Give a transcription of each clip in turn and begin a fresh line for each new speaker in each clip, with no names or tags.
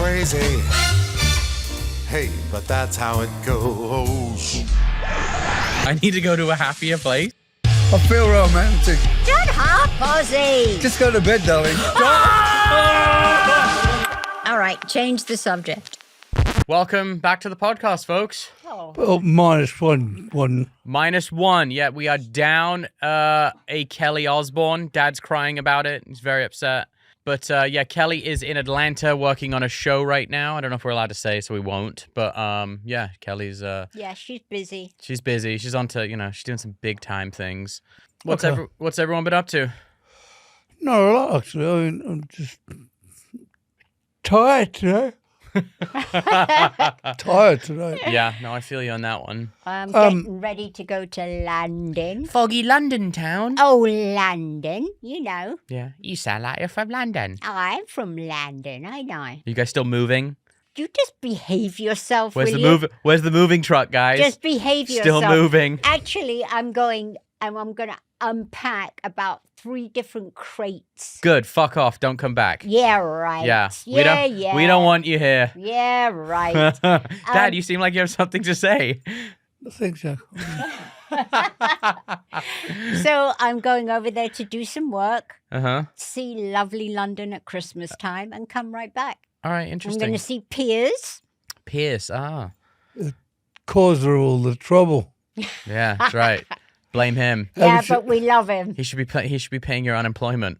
crazy. Hey, but that's how it goes.
I need to go to a happier place.
I feel romantic.
Shut up, Ozzy!
Just go to bed, darling.
All right, change the subject.
Welcome back to the podcast, folks.
Well, minus one.
-1. Yeah, we are down a Kelly Osbourne. Dad's crying about it. He's very upset. But yeah, Kelly is in Atlanta working on a show right now. I don't know if we're allowed to say, so we won't. But yeah, Kelly's...
Yeah, she's busy.
She's busy. She's on to, she's doing some big time things. What's
Okay.
what's everyone been up to?
Not a lot, actually. I mean, I'm just tired today. Tired today.
Yeah, no, I feel you on that one.
I'm getting ready to go to London.
Foggy London town.
Oh, London, you know.
Yeah, you sound like you're from London.
I'm from London, I know.
You guys still moving?
You just behave yourself,
Where's
will
the
you?
Where's the moving truck, guys?
Just behave
Still
yourself.
moving.
Actually, I'm going to unpack about 3 different crates.
Good. Fuck off. Don't come back.
Yeah, right.
Yeah.
Yeah,
We don't want you here.
Yeah, right.
Dad, you seem like you have something to say.
I think so.
So I'm going over there to do some work,
Uh-huh.
see lovely London at Christmas time, and come right back.
All right,
I'm
interesting.
going to see Piers.
Pierce.
Cause her all the trouble.
Yeah, that's right. Blame him.
Yeah, but we love him.
He should be paying your unemployment.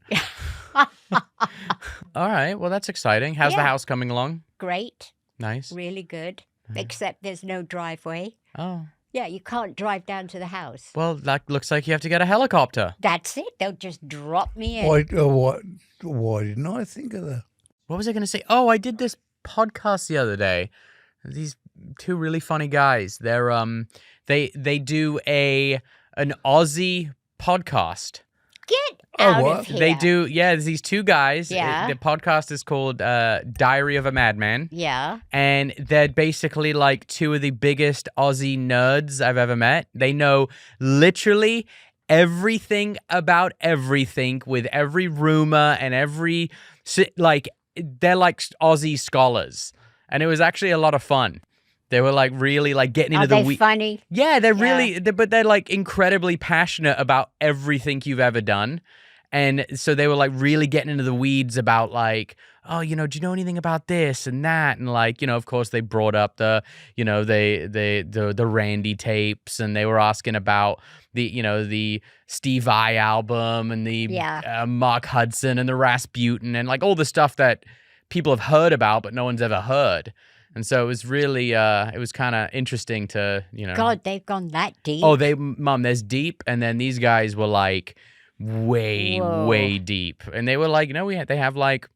All right. Well, that's exciting. How's the
Yeah.
house coming along?
Great.
Nice.
Really good. Except there's no driveway.
Oh.
Yeah, you can't drive down to the house.
Well, that looks like you have to get a helicopter.
That's it. They'll just drop me in.
Why didn't I think of that?
What was I going to say? Oh, I did this podcast the other day. These 2 really funny guys. They're they do an Ozzy podcast.
Get out of here.
They do. Yeah, there's these 2 guys.
Yeah.
The podcast is called Diary of a Madman.
Yeah.
And they're basically like 2 of the biggest Ozzy nerds I've ever met. They know literally everything about everything with every rumor and every, like, they're like Ozzy scholars. And it was actually a lot of fun. They were like really like getting into
Are
the
they funny?
Yeah, they're really, but they're like incredibly passionate about everything you've ever done. And so they were like really getting into the weeds about like, oh, do you know anything about this and that? And like, of course they brought up the Randy tapes, and they were asking about the Steve Vai album and the Mark Hudson and the Rasputin and like all the stuff that people have heard about, but no one's ever heard. And so it was really, it was kind of interesting to,
God, they've gone that deep.
Oh, Mom, there's deep. And then these guys were like way deep. And they were like, they have like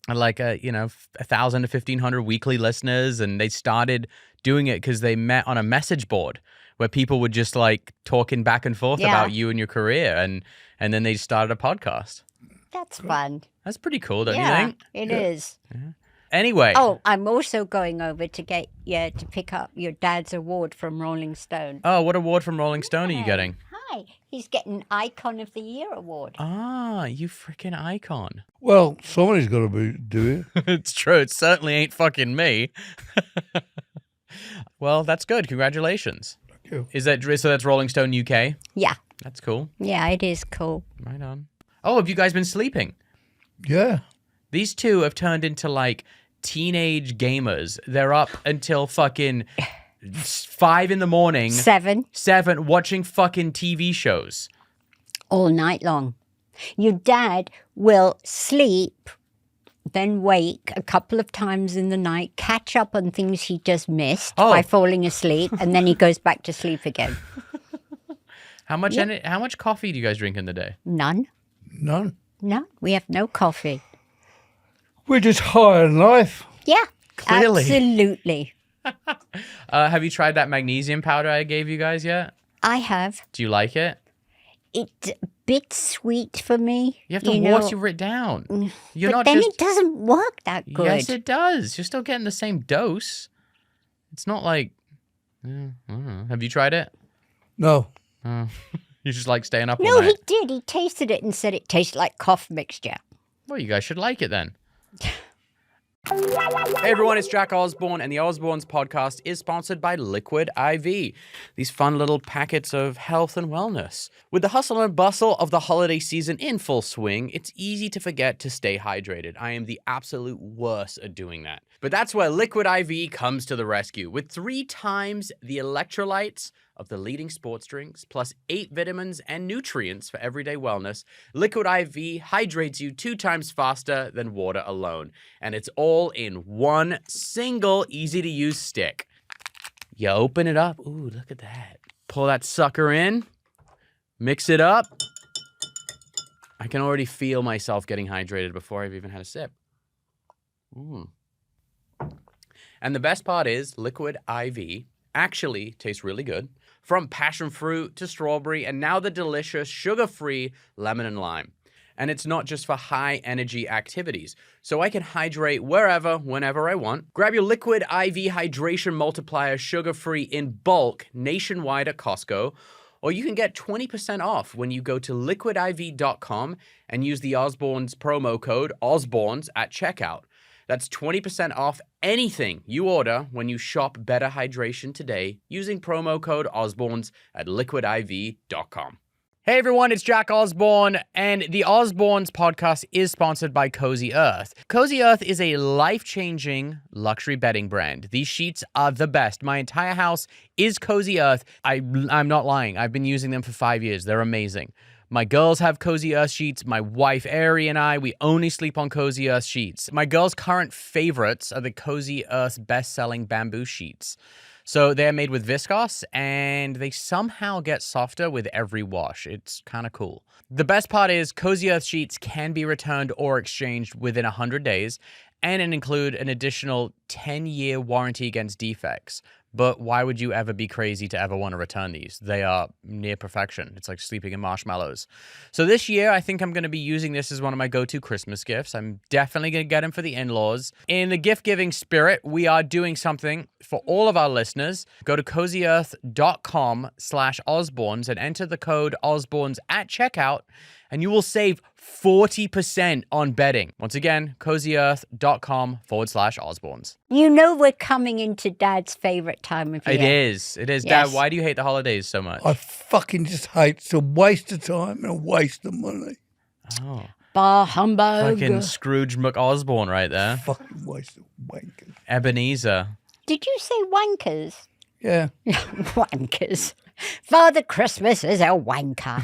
1,000 to 1,500 weekly listeners. And they started doing it because they met on a message board where people were just like talking back and forth about you and your career. And then they started a podcast.
That's fun.
That's pretty cool, don't you think?
It is.
Yeah. Anyway.
Oh, I'm also going over to pick up your dad's award from RollingStone.
Oh, what award from Rolling Stone are you getting?
Hi. He's getting Icon of the Year award.
Ah, you freaking icon.
Well, somebody's got to do it.
It's true. It certainly ain't fucking me. Well, that's good. Congratulations.
Thank you.
So that's Rolling Stone UK?
Yeah.
That's cool.
Yeah, it is cool.
Right on. Oh, have you guys been sleeping?
Yeah.
These 2 have turned into like teenage gamers. They're up until fucking 5 in the morning.
7.
Watching fucking TV shows.
All night long. Your dad will sleep, then wake a couple of times in the night, catch up on things he just missed by falling asleep, and then he goes back to sleep again.
How much coffee do you guys drink in the day?
None.
None.
No, we have no coffee.
We're just high in life.
Yeah,
Clearly.
absolutely.
Have you tried that magnesium powder I gave you guys yet?
I have.
Do you like it?
It's a bit sweet for me.
You have to water it down.
It doesn't work that good.
Yes, it does. You're still getting the same dose. It's not like... I don't know. Have you tried it?
No.
You just like staying up all
No,
night?
he did. He tasted it and said it tasted like cough mixture.
Well, you guys should like it then. Hey everyone, it's Jack Osbourne, and the Osbournes podcast is sponsored by Liquid IV, these fun little packets of health and wellness. With the hustle and bustle of the holiday season in full swing, it's easy to forget to stay hydrated. I am the absolute worst at doing that. But that's where Liquid IV comes to the rescue. With 3 times the electrolytes of the leading sports drinks, plus 8 vitamins and nutrients for everyday wellness, Liquid IV hydrates you 2 times faster than water alone. And it's all in one single easy-to-use stick. You open it up. Ooh, look at that. Pull that sucker in. Mix it up. I can already feel myself getting hydrated before I've even had a sip. And the best part is Liquid IV actually tastes really good. From passion fruit to strawberry, and now the delicious sugar-free lemon and lime. And it's not just for high-energy activities, so I can hydrate wherever, whenever I want. Grab your Liquid IV Hydration Multiplier sugar-free in bulk nationwide at Costco, or you can get 20% off when you go to liquidiv.com and use the Osbournes promo code OSBORNES at checkout. That's 20% off anything you order when you shop Better Hydration today using promo code OSBORNES at liquidiv.com. Hey everyone, it's Jack Osbourne, and the Osbournes podcast is sponsored by Cozy Earth. Cozy Earth is a life-changing luxury bedding brand. These sheets are the best. My entire house is Cozy Earth. I'm not lying. I've been using them for 5 years. They're amazing. My girls have Cozy Earth sheets. My wife, Ari, and I, we only sleep on Cozy Earth sheets. My girls' current favorites are the Cozy Earth best-selling bamboo sheets. So they're made with viscose, and they somehow get softer with every wash. It's kind of cool. The best part is Cozy Earth sheets can be returned or exchanged within 100 days, and it include an additional 10-year warranty against defects. But why would you ever be crazy to ever want to return these? They are near perfection. It's like sleeping in marshmallows. So this year, I think I'm going to be using this as one of my go-to Christmas gifts. I'm definitely going to get them for the in-laws. In the gift-giving spirit, we are doing something for all of our listeners. Go to cozyearth.com/Osbournes and enter the code Osbournes at checkout, and you will save 40% on bedding. Once again, cozyearth.com/Osbournes.
You know we're coming into Dad's favorite time of year.
It is. It is.
Yes.
Dad, why do you hate the holidays so much?
I fucking just hate it's a waste of time and a waste of money.
Oh.
Bah humbug.
Fucking Scrooge McOsborne right there.
Fucking waste of wankers.
Ebenezer.
Did you say wankers?
Yeah.
Wankers. Father Christmas is a wanker.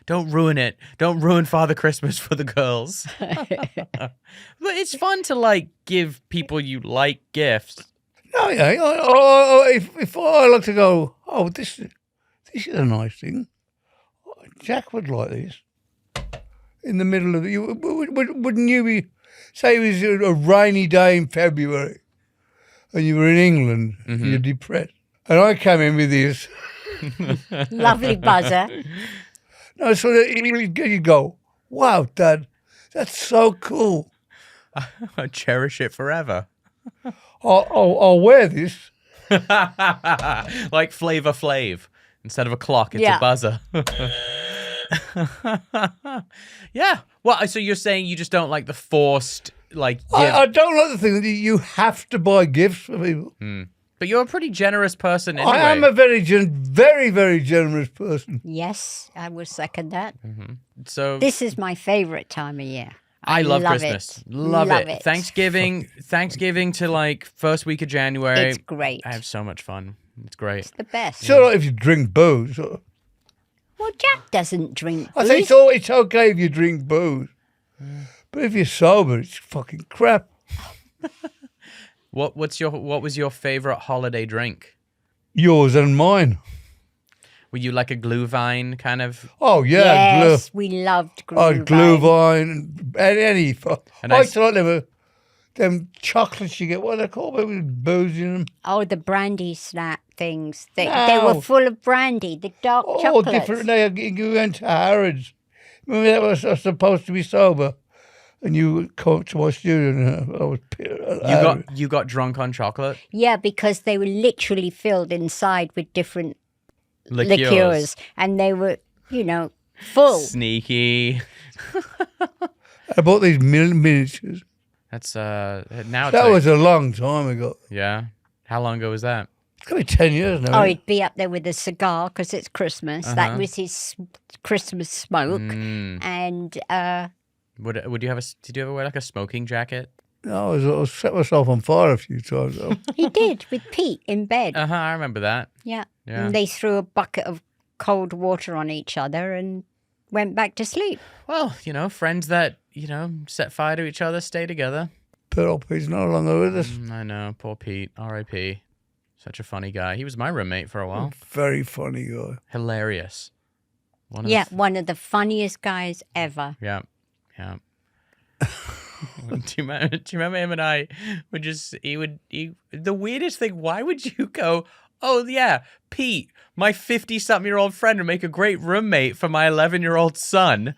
Don't ruin it. Don't ruin Father Christmas for the girls. But it's fun to, like, give people you like gifts.
No, yeah. If I like to go, oh, this is a nice thing. Jack would like this. In the middle of wouldn't you be, say it was a rainy day in February and you were in England and you're depressed. And I came in with this.
Lovely buzzer.
No, so that you go, wow, Dad, that's so cool.
I cherish it forever.
I'll wear this.
Like Flavor Flav. Instead of a clock, it's a buzzer. Yeah. Well, so you're saying you just don't like the forced, like...
I don't like the thing that you have to buy gifts for people.
But you're a pretty generous person anyway.
I am a very, very generous person.
Yes, I will second that.
So
This is my favorite time of year.
I love
love
Christmas.
it.
Love
Love
it.
it.
Thanksgiving to like first week of January.
It's great.
I have so much fun. It's great.
The best.
So if you drink booze.
Well, Jack doesn't drink
I
booze.
think it's okay if you drink booze. But if you're sober, it's fucking crap.
What was your favorite holiday drink?
Yours and mine.
Were you like a Glühwein kind of?
Oh, yeah.
Yes, we loved Glühwein.
Glühwein and any.
And
I used to like them chocolates you get, what are they called, with booze in them?
Oh, the brandy snap things. They
No.
were full of brandy, the dark
Oh,
chocolates.
different. You went to Harrods. Remember that was supposed to be sober. And you come up to my studio and I was
You got drunk on chocolate?
Yeah, because they were literally filled inside with different liqueurs. And they were, full.
Sneaky.
I bought these miniatures.
That's now it's
That
like,
was a long time ago.
yeah. How long ago was that?
It's going to be 10 years now.
Oh, he'd be up there with a cigar because it's Christmas. That was his Christmas smoke. And
Would you have did you ever wear like a smoking jacket?
No, I set myself on fire a few times, though.
he did with Pete in bed.
I remember that.
Yeah.
Yeah.
And they threw a bucket of cold water on each other and went back to sleep.
Well, friends that, set fire to each other stay together.
Poor old Pete's no longer with us.
I know, poor Pete, R.I.P. Such a funny guy. He was my roommate for a while.
Very funny guy.
Hilarious. One
One of the funniest guys ever.
Yeah. Do you remember him and I would the weirdest thing, why would you go, oh yeah, Pete, my 50-something-year-old friend would make a great roommate for my 11-year-old son.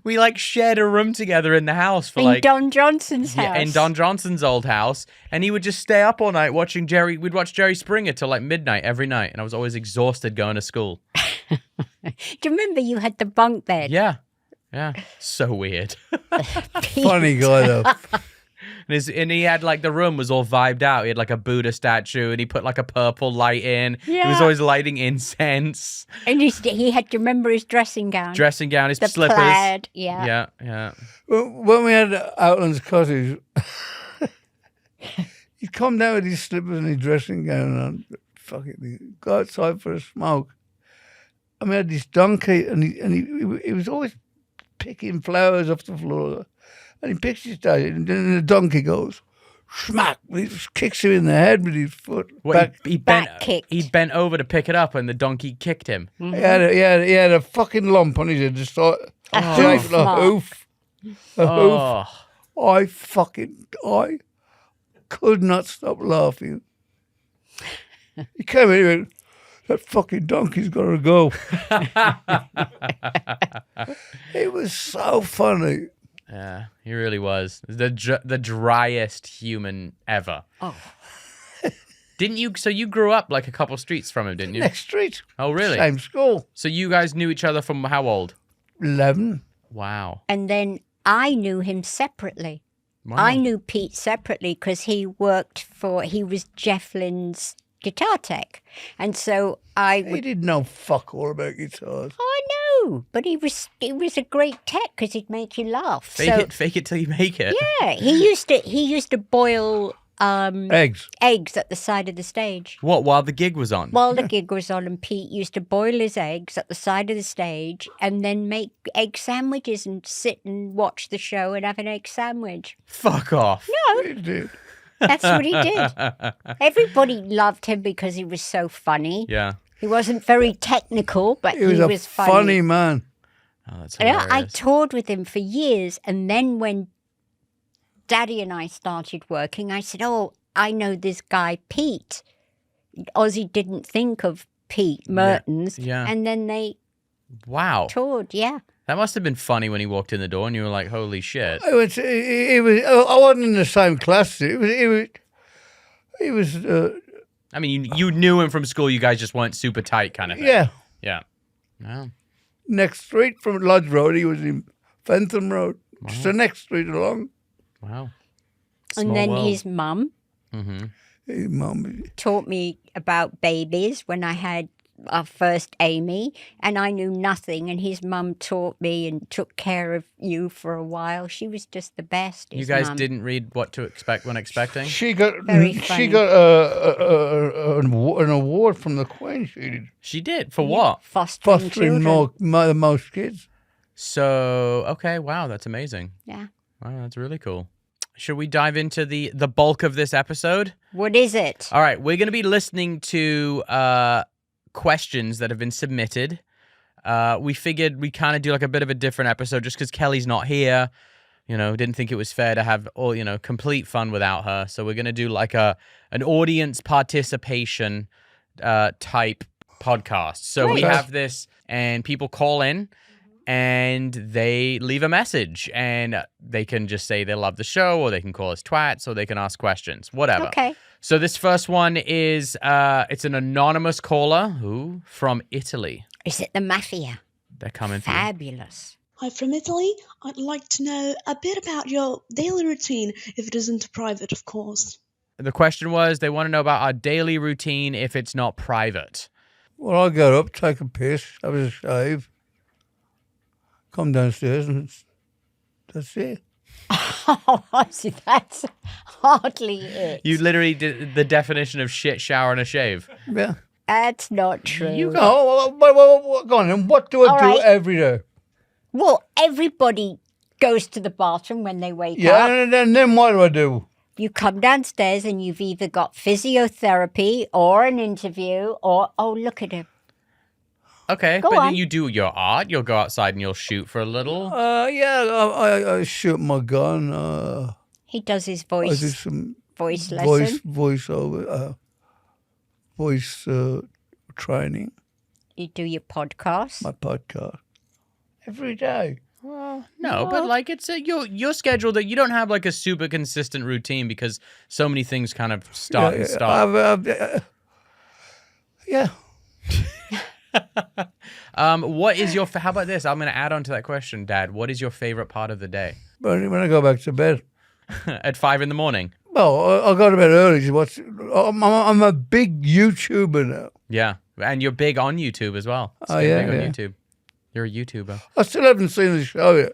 We like shared a room together in the house for
in Don Johnson's house.
Yeah, in Don Johnson's old house. And he would just stay up all night watching we'd watch Jerry Springer till like midnight every night. And I was always exhausted going to school.
Do you remember you had the bunk bed?
Yeah. So weird.
Funny guy, though.
And he had like the room was all vibed out. He had like a Buddha statue and he put like a purple light in.
Yeah.
He was always lighting incense.
And he had to remember his dressing gown.
His
the
slippers.
Plaid, yeah.
Yeah.
When we had Outlands Cottage, he'd come down with his slippers and his dressing gown on. Fucking go outside for a smoke. And we had this donkey, and he was always picking flowers off the floor. And he picks his day, and then the donkey goes, smack! He just kicks him in the head with his foot.
He bent over to pick it up, and the donkey kicked him.
Mm-hmm. He had a fucking lump on his head, just like
A hoof.
A hoof. I could not stop laughing. He came in and went, that fucking donkey's got to go. It was so funny.
Yeah, he really was. The driest human ever.
Oh.
Didn't you? So you grew up like a couple streets from him, didn't you?
Next street.
Oh, really?
Same school.
So you guys knew each other from how old?
11.
Wow.
And then I knew him separately.
Wow.
I knew Pete separately because he was Jeff Lynne's guitar tech. And so
He didn't know fuck all about guitars.
I know, but he was a great tech because he'd make you laugh.
Fake it till you make it.
Yeah, he used to boil
Eggs
at the side of the stage.
What, while the gig was on?
While the gig was on, and Pete used to boil his eggs at the side of the stage and then make egg sandwiches and sit and watch the show and have an egg sandwich.
Fuck off.
No,
He did.
that's what he did. Everybody loved him because he was so funny.
Yeah.
He wasn't very technical, but
He was a funny man.
Oh, that's
Yeah,
hilarious.
I toured with him for years, and then when Daddy and I started working, I said, oh, I know this guy, Pete. Ozzy didn't think of Pete Mertens,
Yeah.
and then they
Wow.
toured, yeah.
That must have been funny when he walked in the door and you were like, holy shit.
I wasn't in the same class. He was
I mean, you knew him from school. You guys just weren't super tight kind of thing.
yeah.
Yeah. Wow.
Next street from Lodge Road, he was in Fentham Road. Just the next street along.
Wow.
And
Small
then
world.
his mum
His mum.
taught me about babies when I had our first Amy, and I knew nothing, and his mum taught me and took care of you for a while. She was just the best.
You
his
guys
mum.
didn't read What to Expect When Expecting?
She got
Very funny.
an award from the Queen. She did.
She did. For what?
Fostering
Fostering
children.
most kids.
So, okay. Wow. That's amazing.
Yeah.
Wow. That's really cool. Should we dive into the bulk of this episode?
What is it?
All right. We're going to be listening to questions that have been submitted. We figured we kind of do like a bit of a different episode just because Kelly's not here. Didn't think it was fair to have all, complete fun without her. So we're going to do like an audience participation type podcast. So we have this and people call in and they leave a message and they can just say they love the show or they can call us twats or they can ask questions, whatever.
Okay.
So this first one is, it's an anonymous caller from Italy.
Is it the mafia?
They're coming through.
Fabulous.
Hi from Italy. I'd like to know a bit about your daily routine, if it isn't private, of course.
The question was, they want to know about our daily routine if it's not private.
Well, I get up, take a piss, have a shave, come downstairs, and that's it.
Oh, Ozzy, that's hardly it.
You literally did the definition of shit, shower, and a shave.
Yeah.
That's not true.
You got-
Oh, go on then. What do I
All
do
right.
every day?
Well, everybody goes to the bathroom when they wake
Yeah,
up.
and then what do I do?
You come downstairs and you've either got physiotherapy or an interview or, oh, look at him.
Okay,
Go
but
on.
then you do your art. You'll go outside and you'll shoot for a little.
Yeah, I shoot my gun.
He does his
I do
voice
some
lesson.
voiceover, voice training.
You do your podcast.
My podcast every day.
No, but like it's your schedule that you don't have like a super consistent routine because so many things kind of start and stop.
Yeah.
What is your? How about this? I'm going to add on to that question, Dad. What is your favorite part of the day?
But when I go back to bed,
At 5 a.m.
well, I go to bed early to watch. I'm a big YouTuber now.
Yeah, and you're big on YouTube as well.
Oh,
Stay
yeah,
big on
yeah.
YouTube. You're a YouTuber.
I still haven't seen the show yet.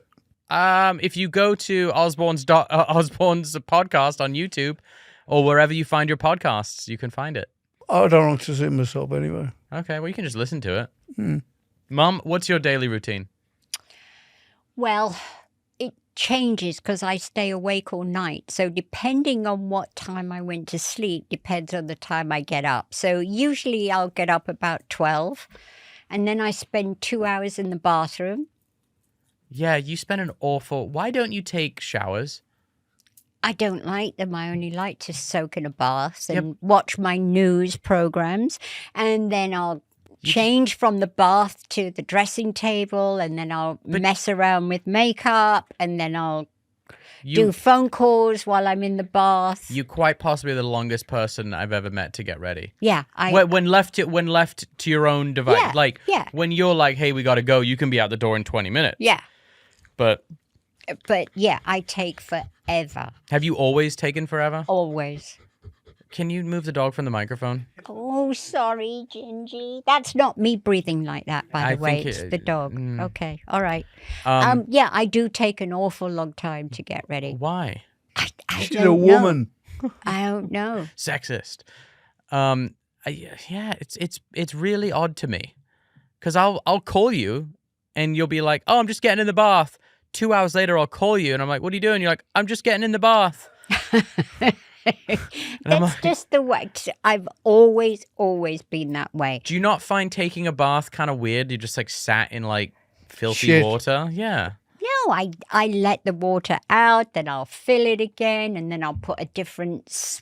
If you go to Osbourne's podcast on YouTube or wherever you find your podcasts, you can find it.
I don't want to see myself anyway.
Okay, well, you can just listen to it. Mum, what's your daily routine?
Well, it changes because I stay awake all night. So depending on what time I went to sleep depends on the time I get up. So usually I'll get up about 12 and then I spend 2 hours in the bathroom.
Yeah, you spend an awful... Why don't you take showers?
I don't like them. I only like to soak in a bath and watch my news programs. And then I'll change from the bath to the dressing table and then I'll mess around with makeup and then I'll do phone calls while I'm in the bath.
You quite possibly the longest person I've ever met to get ready.
Yeah.
When left to your own device.
Yeah.
When you're like, hey, we got to go, you can be out the door in 20 minutes.
Yeah.
But
yeah, I take forever.
have you always taken forever?
Always.
Can you move the dog from the microphone?
Oh, sorry, Gingy. That's not me breathing like that, by
I
the way.
think
It's the dog. Okay. All right.
Um,
Yeah, I do take an awful long time to get ready.
Why?
I
She's
don't
a woman.
Know. I don't know.
Sexist. Yeah, it's really odd to me. Because I'll call you and you'll be like, oh, I'm just getting in the bath. 2 hours later, I'll call you and I'm like, what are you doing? You're like, I'm just getting in the bath.
That's just the way. I've always been that way.
Do you not find taking a bath kind of weird? You just like sat in like filthy
Shit.
water? Yeah.
No, I let the water out, then I'll fill it again, and then I'll put a different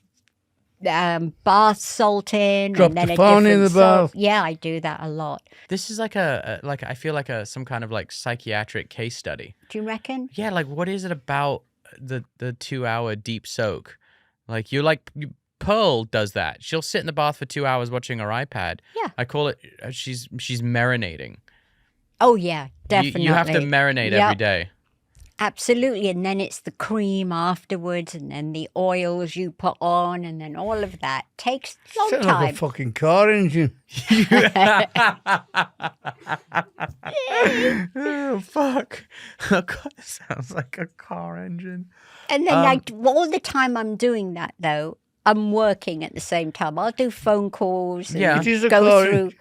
bath salt in.
Drop
and then
the
a
phone in
different
the bath.
Yeah, I do that a lot.
This is like I feel like some kind of like psychiatric case study.
Do you reckon?
Yeah, like what is it about the 2 hour deep soak? Like Pearl does that. She'll sit in the bath for 2 hours watching her iPad.
Yeah.
I call it she's marinating.
Oh, yeah, definitely.
You have to marinate every day.
Absolutely. And then it's the cream afterwards, and then the oils you put on, and then all of that. Takes a long
Sounds like
time.
a fucking car engine.
Oh, fuck. It sounds like a car engine.
And then all the time I'm doing that, though, I'm working at the same time. I'll do phone calls and
Yeah.
It is a
go
car
through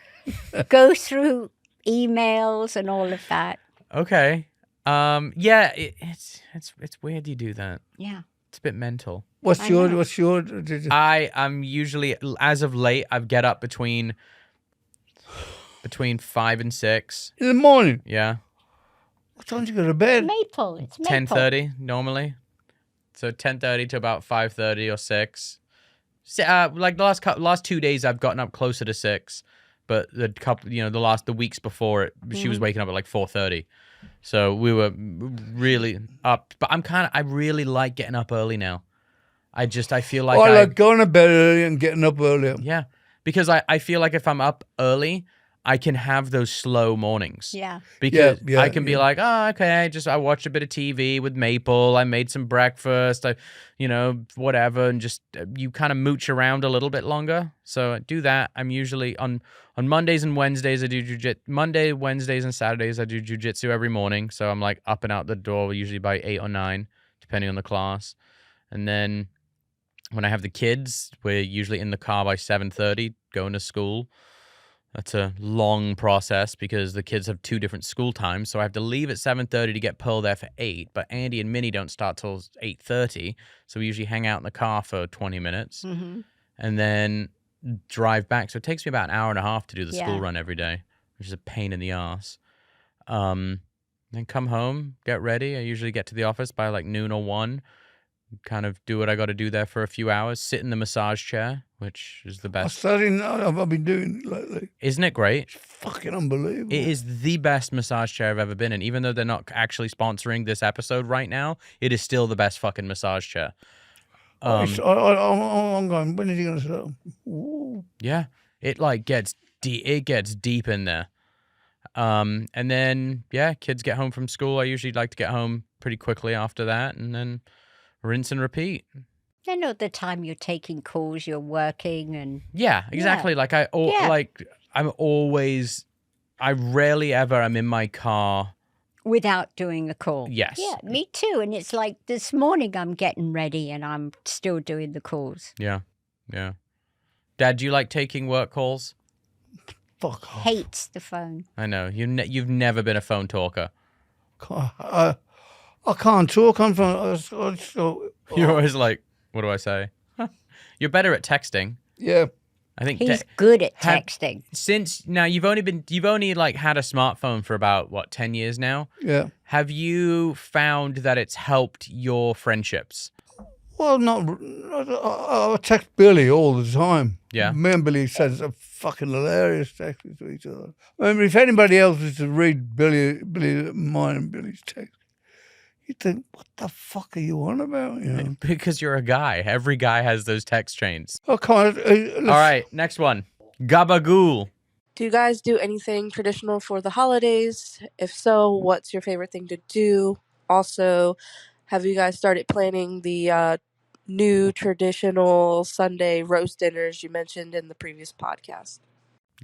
go through emails and all of that.
Okay. Yeah, it's weird you do that.
Yeah.
It's a bit mental.
What's
I
your?
know.
What's your?
I'm usually, as of late, I get up between 5 and 6.
In the morning.
Yeah.
What time do you go to bed?
Maple. It's maple.
10:30 normally. So 10:30 to about 5:30 or 6. Like the last 2 days, I've gotten up closer to 6. But the weeks before it, she was waking up at like 4:30. So we were really up. But I really like getting up early now. I feel like
I like going to bed early and getting up earlier.
yeah, because I feel like if I'm up early, I can have those slow mornings.
Yeah.
Because
Yeah,
I can be like, oh, okay, I watched a bit of TV with Maple. I made some breakfast. Whatever. And just you kind of mooch around a little bit longer. So I do that. I'm usually on Mondays and Wednesdays, I do jujitsu. Monday, Wednesdays, and Saturdays, I do jujitsu every morning. So I'm like up and out the door usually by 8 or 9, depending on the class. And then when I have the kids, we're usually in the car by 7:30 going to school. That's a long process because the kids have 2 different school times. So I have to leave at 7:30 to get Pearl there for 8. But Andy and Minnie don't start till 8:30. So we usually hang out in the car for 20 minutes and then drive back. So it takes me about an hour and a half to do the school run every day, which is a pain in the ass. Then come home, get ready. I usually get to the office by like noon or 1. Kind of do what I got to do there for a few hours. Sit in the massage chair, which is the best.
I've been doing it lately.
Isn't it great?
It's fucking unbelievable.
It is the best massage chair I've ever been in. Even though they're not actually sponsoring this episode right now, it is still the best fucking massage chair.
I'm going, when is he going to start? Ooh.
Yeah, it like gets deep. It gets deep in there. And then kids get home from school. I usually like to get home pretty quickly after that, and then rinse and repeat.
You know, the time you're taking calls, you're working, and
yeah, exactly. Like I rarely ever am in my car
without doing a call.
Yes.
Yeah, me too. And it's like this morning I'm getting ready and I'm still doing the calls.
Yeah, yeah. Dad, do you like taking work calls?
Fuck off.
Hates the phone.
I know you've never been a phone talker.
I can't talk on phone.
You're always like, what do I say? You're better at texting.
Yeah.
I think
he's good at texting.
Since now you've only like had a smartphone for about 10 years now.
Yeah.
Have you found that it's helped your friendships?
Well, I text Billy all the time.
Yeah.
Me and Billy sends a fucking hilarious text to each other. I mean, if anybody else was to read mine and Billy's text, you think, what the fuck are you on about? You know?
Because you're a guy. Every guy has those text chains.
Oh, come on.
All right, next one. Gabagool.
Do you guys do anything traditional for the holidays? If so, what's your favorite thing to do? Also, have you guys started planning the new traditional Sunday roast dinners you mentioned in the previous podcast?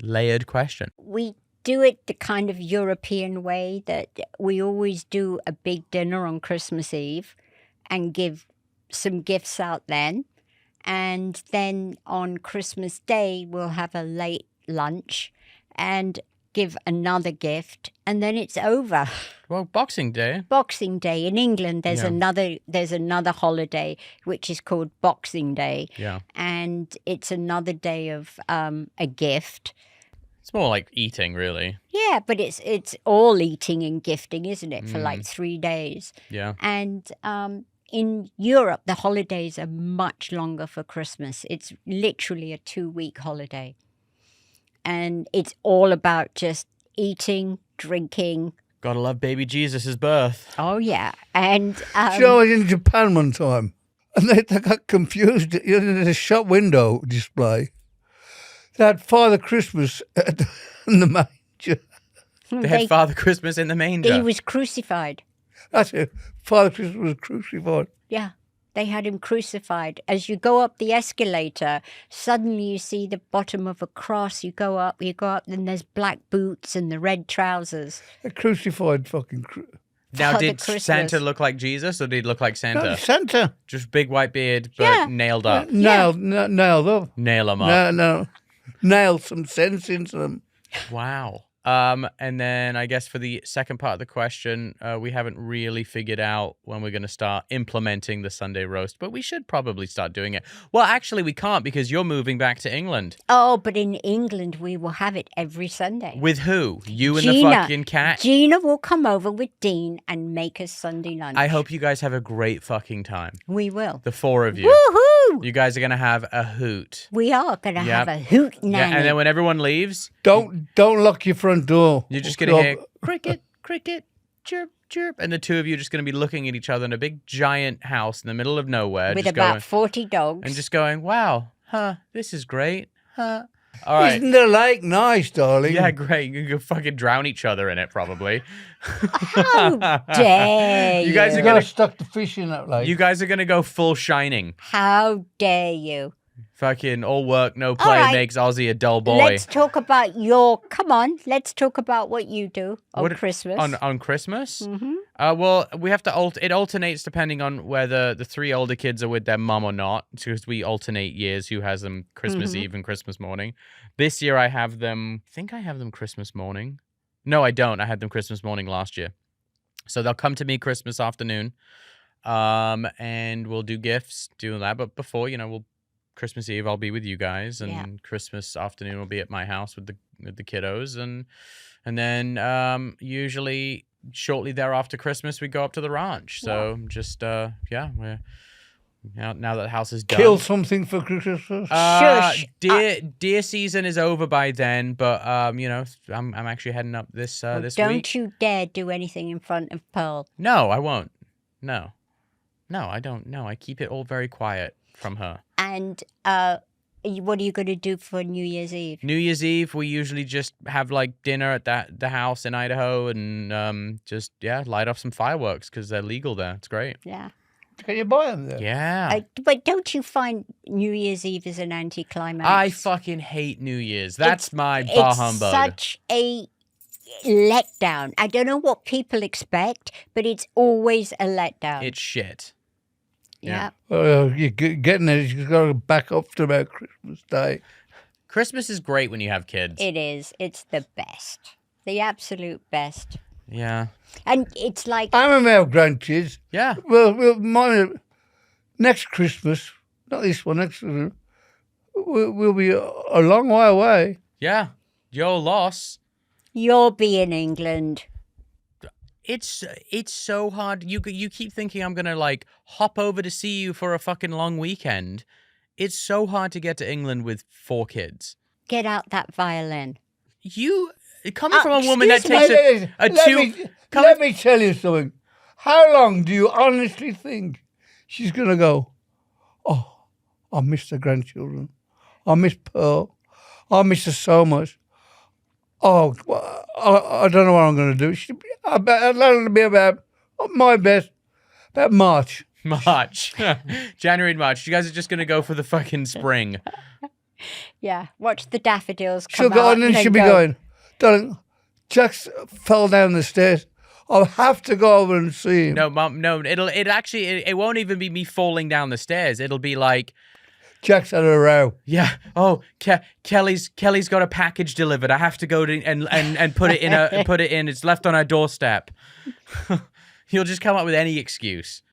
Layered question.
We do it the kind of European way that we always do a big dinner on Christmas Eve and give some gifts out then. And then on Christmas Day, we'll have a late lunch and give another gift. And then it's over.
Well, Boxing Day.
Boxing Day. In England, there's another holiday, which is called Boxing Day.
Yeah.
And it's another day of a gift.
It's more like eating, really.
Yeah, but it's all eating and gifting, isn't it, for like 3 days?
Yeah.
And in Europe, the holidays are much longer for Christmas. It's literally a 2-week holiday. And it's all about just eating, drinking.
Gotta love baby Jesus' birth.
Oh, yeah. And
I was in Japan one time, and they got confused. In the shop window display, they had Father Christmas in the manger.
They had Father Christmas in the manger.
He was crucified.
That's it. Father Christmas was crucified.
Yeah, they had him crucified. As you go up the escalator, suddenly you see the bottom of a cross. You go up, and there's black boots and the red trousers.
A crucified fucking...
Now,
Father
did
Christmas.
Santa look like Jesus, or did he look like Santa?
No, Santa.
Just big white beard, but nailed up.
Nailed up.
Nail him up.
No. Nailed some sense into them.
Wow. And then I guess for the second part of the question, we haven't really figured out when we're going to start implementing the Sunday roast, but we should probably start doing it. Well, actually, we can't because you're moving back to England.
Oh, but in England, we will have it every Sunday.
With who? You and the fucking cat?
Gina will come over with Dean and make us Sunday lunch.
I hope you guys have a great fucking time.
We will.
The 4 of you.
Woohoo!
You guys are going to have a hoot.
We are going to have a hoot nanny.
Yeah, and then when everyone leaves...
Don't lock your front door.
You're just going to hear cricket, cricket, chirp, chirp. And the 2 of you are just going to be looking at each other in a big giant house in the middle of nowhere.
With
just
about
going,
40 dogs.
And just going, wow, this is great. All right.
Isn't the lake nice, darling?
Yeah, great. You can fucking drown each other in it, probably.
How dare you?
You guys are
You
gonna
gotta stuck the fish in that lake.
You guys are gonna go full Shining.
How dare you?
Fucking all work, no play
right.
makes Ozzy a dull boy.
Let's talk about come on, let's talk about what you do on
What-
Christmas.
On Christmas?
Mm-hmm.
Well, we have to it alternates depending on whether the three older kids are with their mum or not, because we alternate years who has them Christmas
Mm-hmm.
Eve and Christmas morning. This year I have them. I think I have them Christmas morning. No, I don't. I had them Christmas morning last year, so they'll come to me Christmas afternoon, and we'll do gifts, do that. But before, we'll Christmas Eve I'll be with you guys, and
Yeah.
Christmas afternoon will be at my house with the kiddos, and then usually shortly thereafter Christmas we go up to the ranch. So just we're now that the house is done.
Kill something for Christmas.
Shush.
Deer season is over by then, but I'm actually heading up this this
Don't
week.
you dare do anything in front of Pearl.
No, I won't. No, I don't. No, I keep it all very quiet from her.
And what are you going to do for New Year's Eve?
New Year's Eve, we usually just have like dinner at the house in Idaho, and just light off some fireworks because they're legal there. It's great.
Yeah.
Can you buy them there?
Yeah.
But don't you find New Year's Eve is an anticlimax?
I fucking hate New Year's. That's my bar
It's
humbug.
such a letdown. I don't know what people expect, but it's always a letdown.
It's shit.
yeah.
You're getting it. You've got to back up to about Christmas Day.
Christmas is great when you have kids.
It is. It's the best. The absolute best.
Yeah.
And it's like,
I'm going to have grandkids.
Yeah.
Well, mine next Christmas, not this one, next Christmas, we'll be a long way away.
Yeah. Your loss.
you'll be in England.
It's so hard. You keep thinking I'm gonna like hop over to see you for a fucking long weekend. It's so hard to get to England with 4 kids.
Get out that violin.
You coming from a woman that
excuse
takes a two.
Let me tell you something. How long do you honestly think she's going to go, oh, I miss the grandchildren. I miss Pearl. I miss her so much. Oh, I don't know what I'm going to do. That'll be about my best, about March.
March, January and March. You guys are just gonna go for the fucking spring.
Yeah, watch the daffodils come
She'll go
out
and then
and
she'll be
go,
going, darling, Jack's fell down the stairs. I'll have to go over and see him.
No, Mum, no. It won't even be me falling down the stairs. It'll be like,
Jack's had a row.
yeah. Oh, Kelly's got a package delivered. I have to go to and put it in. It's left on our doorstep. He'll just come up with any excuse.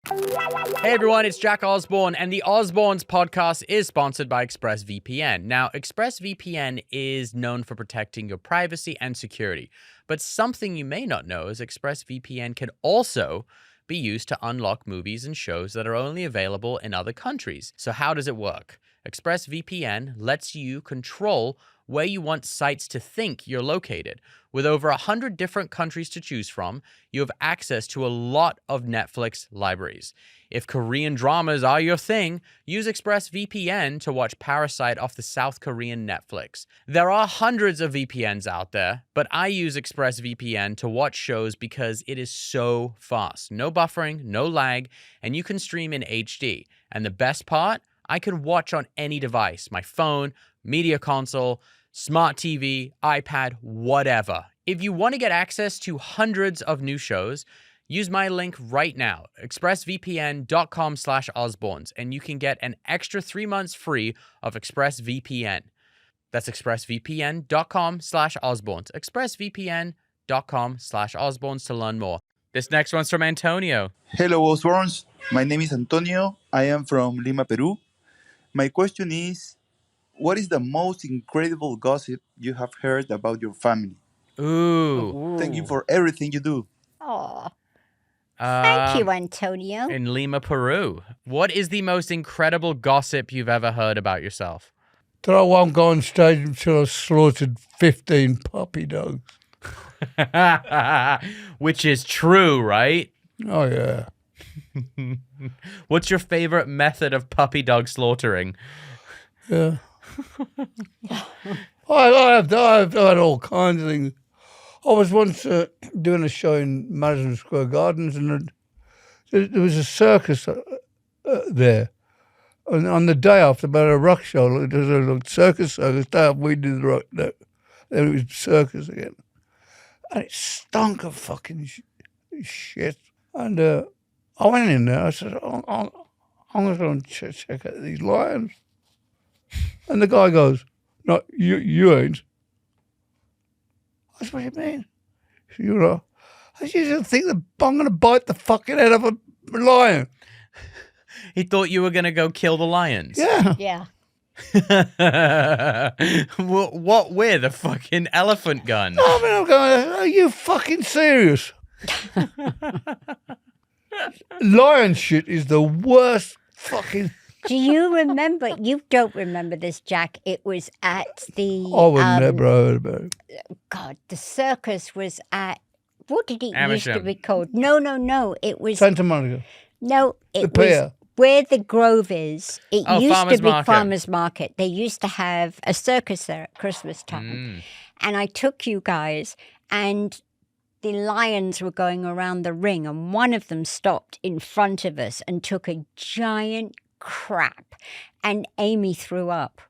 Hey everyone, it's Jack Osbourne, and the Osbournes podcast is sponsored by ExpressVPN. Now, ExpressVPN is known for protecting your privacy and security, but something you may not know is ExpressVPN can also be used to unlock movies and shows that are only available in other countries. So how does it work? ExpressVPN lets you control where you want sites to think you're located. With over 100 different countries to choose from, you have access to a lot of Netflix libraries. If Korean dramas are your thing, use ExpressVPN to watch Parasite off the South Korean Netflix. There are hundreds of VPNs out there, but I use ExpressVPN to watch shows because it is so fast. No buffering, no lag, and you can stream in HD. And the best part? I can watch on any device, my phone, media console, smart TV, iPad, whatever. If you want to get access to hundreds of new shows, use my link right now, expressvpn.com/Osbournes, and you can get an extra 3 months free of ExpressVPN. That's expressvpn.com/Osbournes, expressvpn.com/Osbournes to learn more. This next one's from Antonio.
Hello, Osbournes. My name is Antonio. I am from Lima, Peru. My question is, what is the most incredible gossip you have heard about your family?
Ooh.
Thank you for everything you do.
Oh, thank you,
Um,
Antonio.
In Lima, Peru. What is the most incredible gossip you've ever heard about yourself?
That I won't go on stage until I've slaughtered 15 puppy dogs.
Which is true, right?
Oh, yeah.
What's your favorite method of puppy dog slaughtering?
Yeah. I've had all kinds of things. I was once doing a show in Madison Square Gardens, and there was a circus there. And on the day after, about a rock show, there was a circus. Day after we did the rock, then it was circus again. And it stunk of fucking shit. And I went in there. I said, I'm going to go and check out these lions. And the guy goes, no, you ain't. I said, what do you mean? He said, you know, I just think that I'm going to bite the fucking head of a lion.
He thought you were going to go kill the lions.
Yeah.
Yeah.
What with a fucking elephant gun?
I mean, I'm going, are you fucking serious? Lion shit is the worst fucking...
Do you remember? You don't remember this, Jack. It was at the...
I would never heard about it.
God, the circus was at... What did it
Amersham.
used to be called? No. It was...
Santa Monica.
No, it
The
was...
pier.
Where the Grove is, it used
Farmers
to be
Market.
Farmers Market. They used to have a circus there at Christmas time. And I took you guys, and the lions were going around the ring, and one of them stopped in front of us and took a giant crap, and Amy threw up.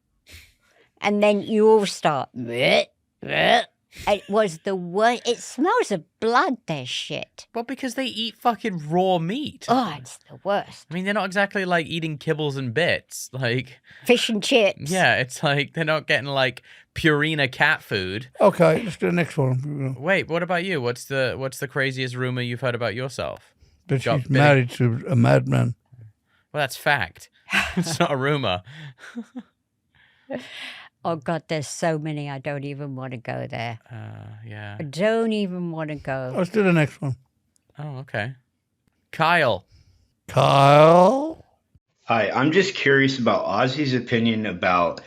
And then you all start, bleh, bleh. It was the worst. It smells of blood, their shit.
Well, because they eat fucking raw meat.
Oh, it's the worst.
I mean, they're not exactly like eating kibbles and bits. Like,
Fish and chips.
yeah, it's like they're not getting like Purina cat food.
Okay, let's do the next one.
Wait, what about you? What's the craziest rumor you've heard about yourself?
That
Got
she's
bitten.
married to a madman.
Well, that's fact. It's not a rumor.
Oh, God, there's so many. I don't even want to go there.
Yeah.
I don't even want to go.
Let's do the next one.
Oh, okay. Kyle.
Kyle?
Hi, I'm just curious about Ozzy's opinion about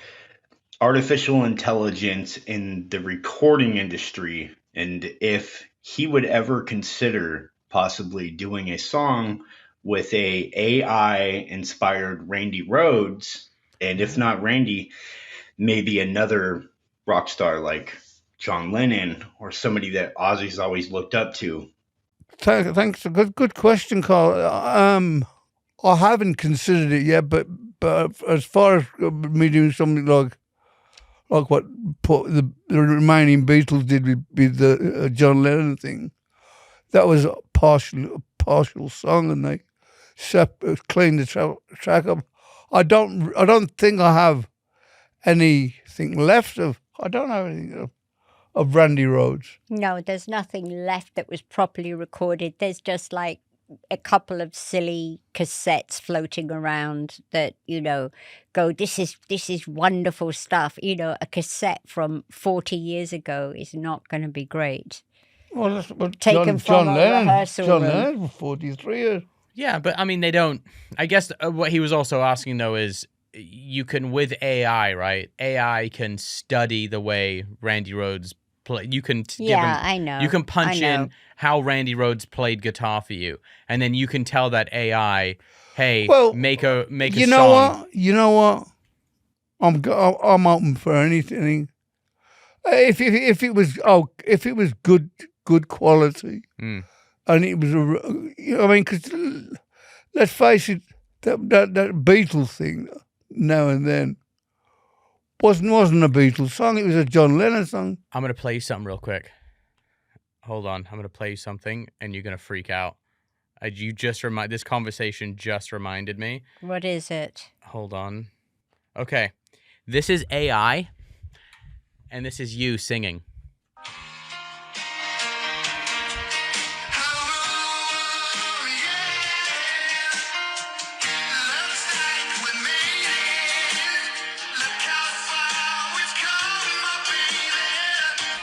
artificial intelligence in the recording industry and if he would ever consider possibly doing a song with a AI inspired Randy Rhoads, and if not Randy, maybe another rock star like John Lennon or somebody that Ozzy's always looked up to.
Thanks. Good question, Carl. I haven't considered it yet, but as far as me doing something like what the remaining Beatles did with the John Lennon thing, that was a partial song, and they cleaned the track up. I don't think I have anything left of. I don't have anything of Randy Rhoads.
No, there's nothing left that was properly recorded. There's just like a couple of silly cassettes floating around that, go, this is wonderful stuff. A cassette from 40 years ago is not going to be great.
Well, that's what
Taken from a rehearsal
John
room.
Lennon for 43 years.
Yeah, but I mean, they don't. I guess what he was also asking, though, is you can, with AI, right? AI can study the way Randy Rhoads play. You can give him,
I know.
You can punch in how Randy Rhoads played guitar for you, and then you can tell that AI, hey, make a song.
You know what? I'm open for anything. If it was good quality, and it was because let's face it, that Beatles thing now and then wasn't a Beatles song. It was a John Lennon song.
I'm gonna play you something real quick. Hold on, I'm gonna play you something, and you're gonna freak out. This conversation just reminded me.
What is it?
Hold on. Okay, this is AI, and this is you singing.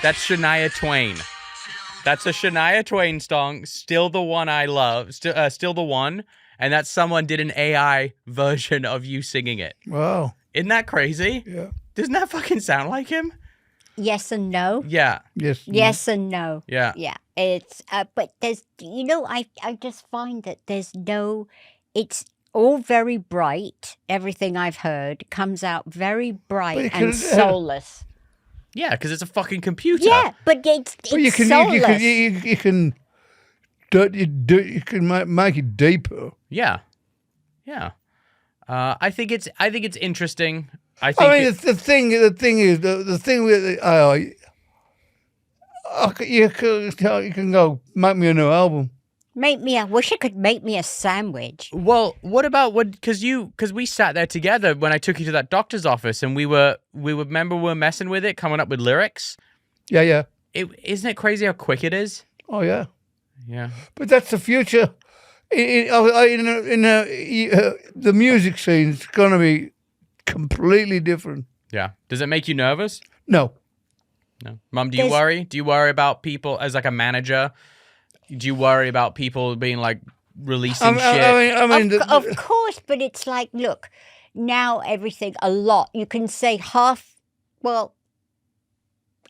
That's Shania Twain. That's a Shania Twain song. Still the one I love. Still the one. And that someone did an AI version of you singing it.
Wow.
Isn't that crazy?
Yeah.
Doesn't that fucking sound like him?
Yes and no.
Yeah.
Yes.
Yes and no.
Yeah.
Yeah. It's but there's I just find that it's all very bright. Everything I've heard comes out very bright and soulless.
Yeah, because it's a fucking computer.
Yeah, but it's soulless.
You can make it deeper.
Yeah. Yeah. I think it's interesting. I
mean, the thing is the thing with the AI. You can go make me a new album.
Wish I could make me a sandwich.
Well, what about because we sat there together when I took you to that doctor's office and we were messing with it, coming up with lyrics.
Yeah.
Isn't it crazy how quick it is?
Oh yeah.
Yeah.
But that's the future. The music scene's gonna be completely different.
Yeah. Does it make you nervous?
No.
Mum, do you worry? Do you worry about people as like a manager? Do you worry about people being like releasing shit?
Of course, but it's like, look, now everything, you can say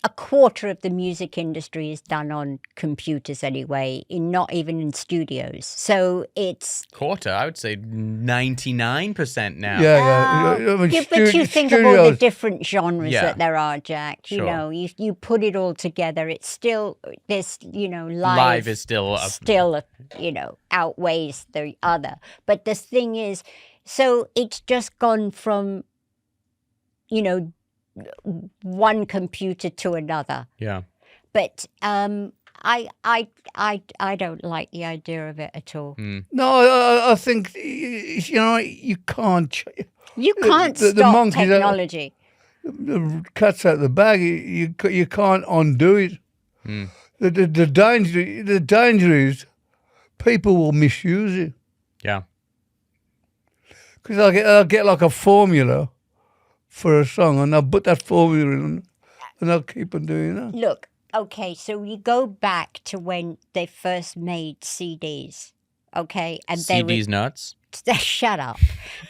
a quarter of the music industry is done on computers anyway, not even in studios. So it's...
Quarter? I would say 99% now.
Yeah.
But you think of all the different genres that there are, Jack.
Sure.
You know, you put it all together, it's still, there's,
live is still
outweighs the other. But the thing is, so it's just gone from, one computer to another.
Yeah.
But I don't like the idea of it at all.
No, I think you can't.
You can't stop technology.
The cat's out of the bag. You can't undo it. The danger is people will misuse it.
Yeah.
Because I'll get like a formula for a song, and I'll put that formula in, and I'll keep on doing that.
Look, okay, so you go back to when they first made CDs, okay? And
CDs nuts?
Shut up.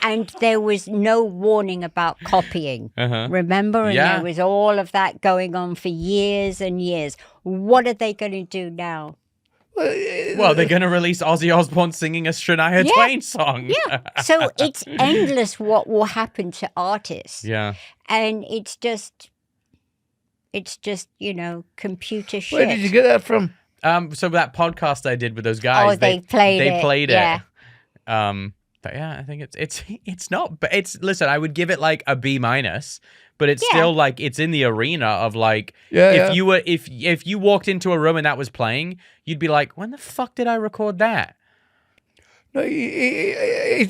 And there was no warning about copying, remember? And there was all of that going on for years and years. What are they going to do now?
Well, they're going to release Ozzy Osbourne singing a Shania Twain song.
Yeah. So it's endless what will happen to artists.
Yeah.
And it's just, computer shit.
Where did you get that from?
So that podcast I did with those guys,
they played it.
Yeah. But yeah, I think it's not, listen, I would give it like a B-, but it's still like, it's in the arena of like, if you walked into a room and that was playing, you'd be like, when the fuck did I record that?
No, I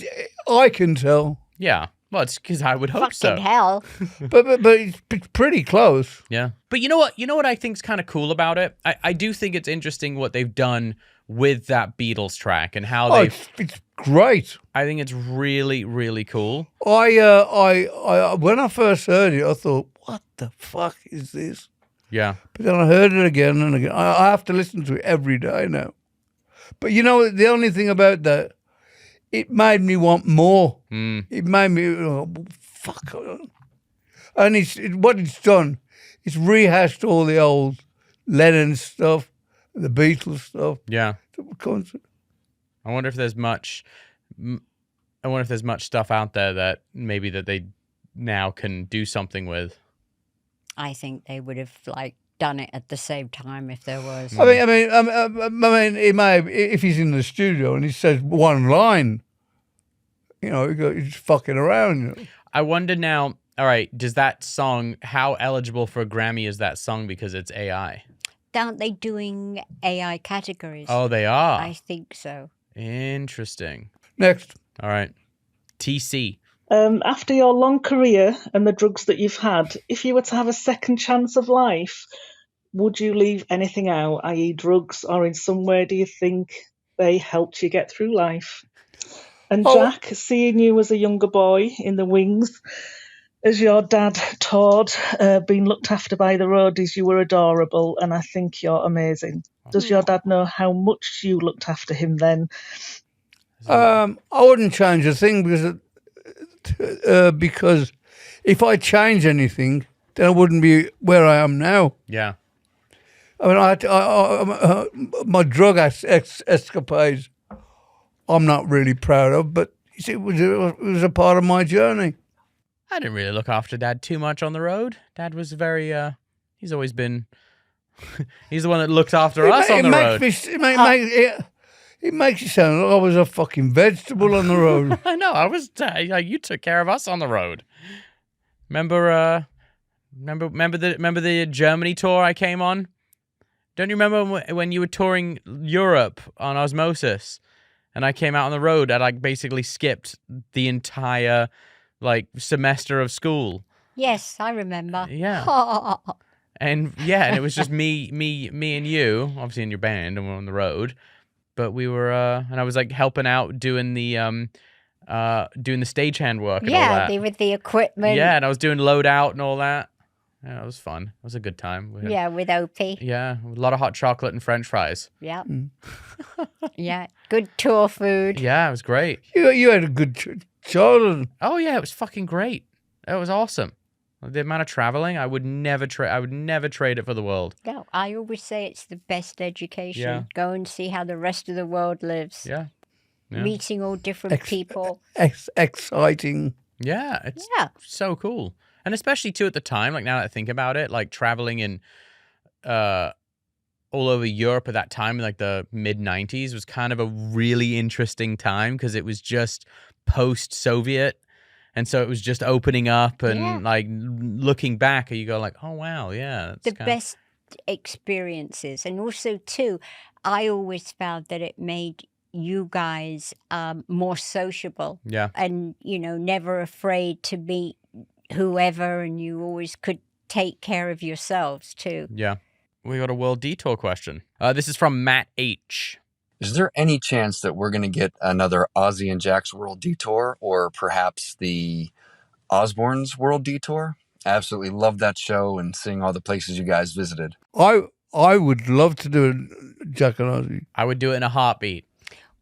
can tell.
Yeah. Well, it's because I would hope so.
Fucking hell.
but it's pretty close.
Yeah. But you know what I think's kind of cool about it? I do think it's interesting what they've done with that Beatles track and how
it's great.
I think it's really, really cool.
I when I first heard it, I thought, what the fuck is this?
Yeah.
But then I heard it again and again. I have to listen to it every day now. But the only thing about that, it made me want more. It made me, fuck. And what it's done, it's rehashed all the old Lennon stuff, the Beatles stuff.
Yeah.
Concert.
I wonder if there's much stuff out there that maybe that they now can do something with.
I think they would have done it at the same time if there was.
I mean, he may have, if he's in the studio and he says one line, he's fucking around.
I wonder now. All right, does that song? How eligible for a Grammy is that song because it's AI?
Aren't they doing AI categories?
Oh, they are.
I think so.
Interesting.
Next.
All right, TC.
After your long career and the drugs that you've had, if you were to have a second chance of life, would you leave anything out, i.e. drugs, or in some way do you think they helped you get through life? And Jack, seeing you as a younger boy in the wings, as your dad toured, being looked after by the roadies, you were adorable, and I think you're amazing. Does your dad know how much you looked after him then?
I wouldn't change a thing because if I change anything, then I wouldn't be where I am now.
Yeah.
I mean, my drug escapades, I'm not really proud of, but it was a part of my journey.
I didn't really look after Dad too much on the road. Dad was very He's always been. He's the one that looked after us on the road.
It makes it sound like I was a fucking vegetable on the road.
I know. I was. You took care of us on the road. Remember the Germany tour I came on? Don't you remember when you were touring Europe on Osmosis, and I came out on the road? I basically skipped the entire semester of school.
Yes, I remember.
Yeah. And it was just me and you, obviously in your band, and we're on the road. But we were, and I was helping out doing the stagehand work. And all that.
With the equipment.
Yeah, and I was doing load out and all that. Yeah, it was fun. It was a good time.
With Opie.
Yeah, a lot of hot chocolate and French fries.
Yeah. Yeah, good tour food.
Yeah, it was great.
You had a good childhood.
Oh yeah, it was fucking great. It was awesome. The amount of traveling, I would never trade it for the world.
No, I always say it's the best education.
Yeah.
Go and see how the rest of the world lives.
Yeah.
Meeting all different people.
Exciting.
Yeah, it's so cool. And especially too at the time, now that I think about it, traveling in all over Europe at that time, in the mid-90s, was kind of a really interesting time because it was just post-Soviet. And so it was just opening up and looking back, and you go oh wow, yeah.
That's the best experiences. And also too, I always found that it made you guys more sociable.
Yeah.
And, never afraid to meet whoever, and you always could take care of yourselves too.
Yeah. We got a world detour question. This is from Matt H.
Is there any chance that we're going to get another Ozzy and Jack's World Detour, or perhaps the Osbournes World Detour? I absolutely love that show and seeing all the places you guys visited.
I would love to do it, Jack and Ozzy.
I would do it in a heartbeat.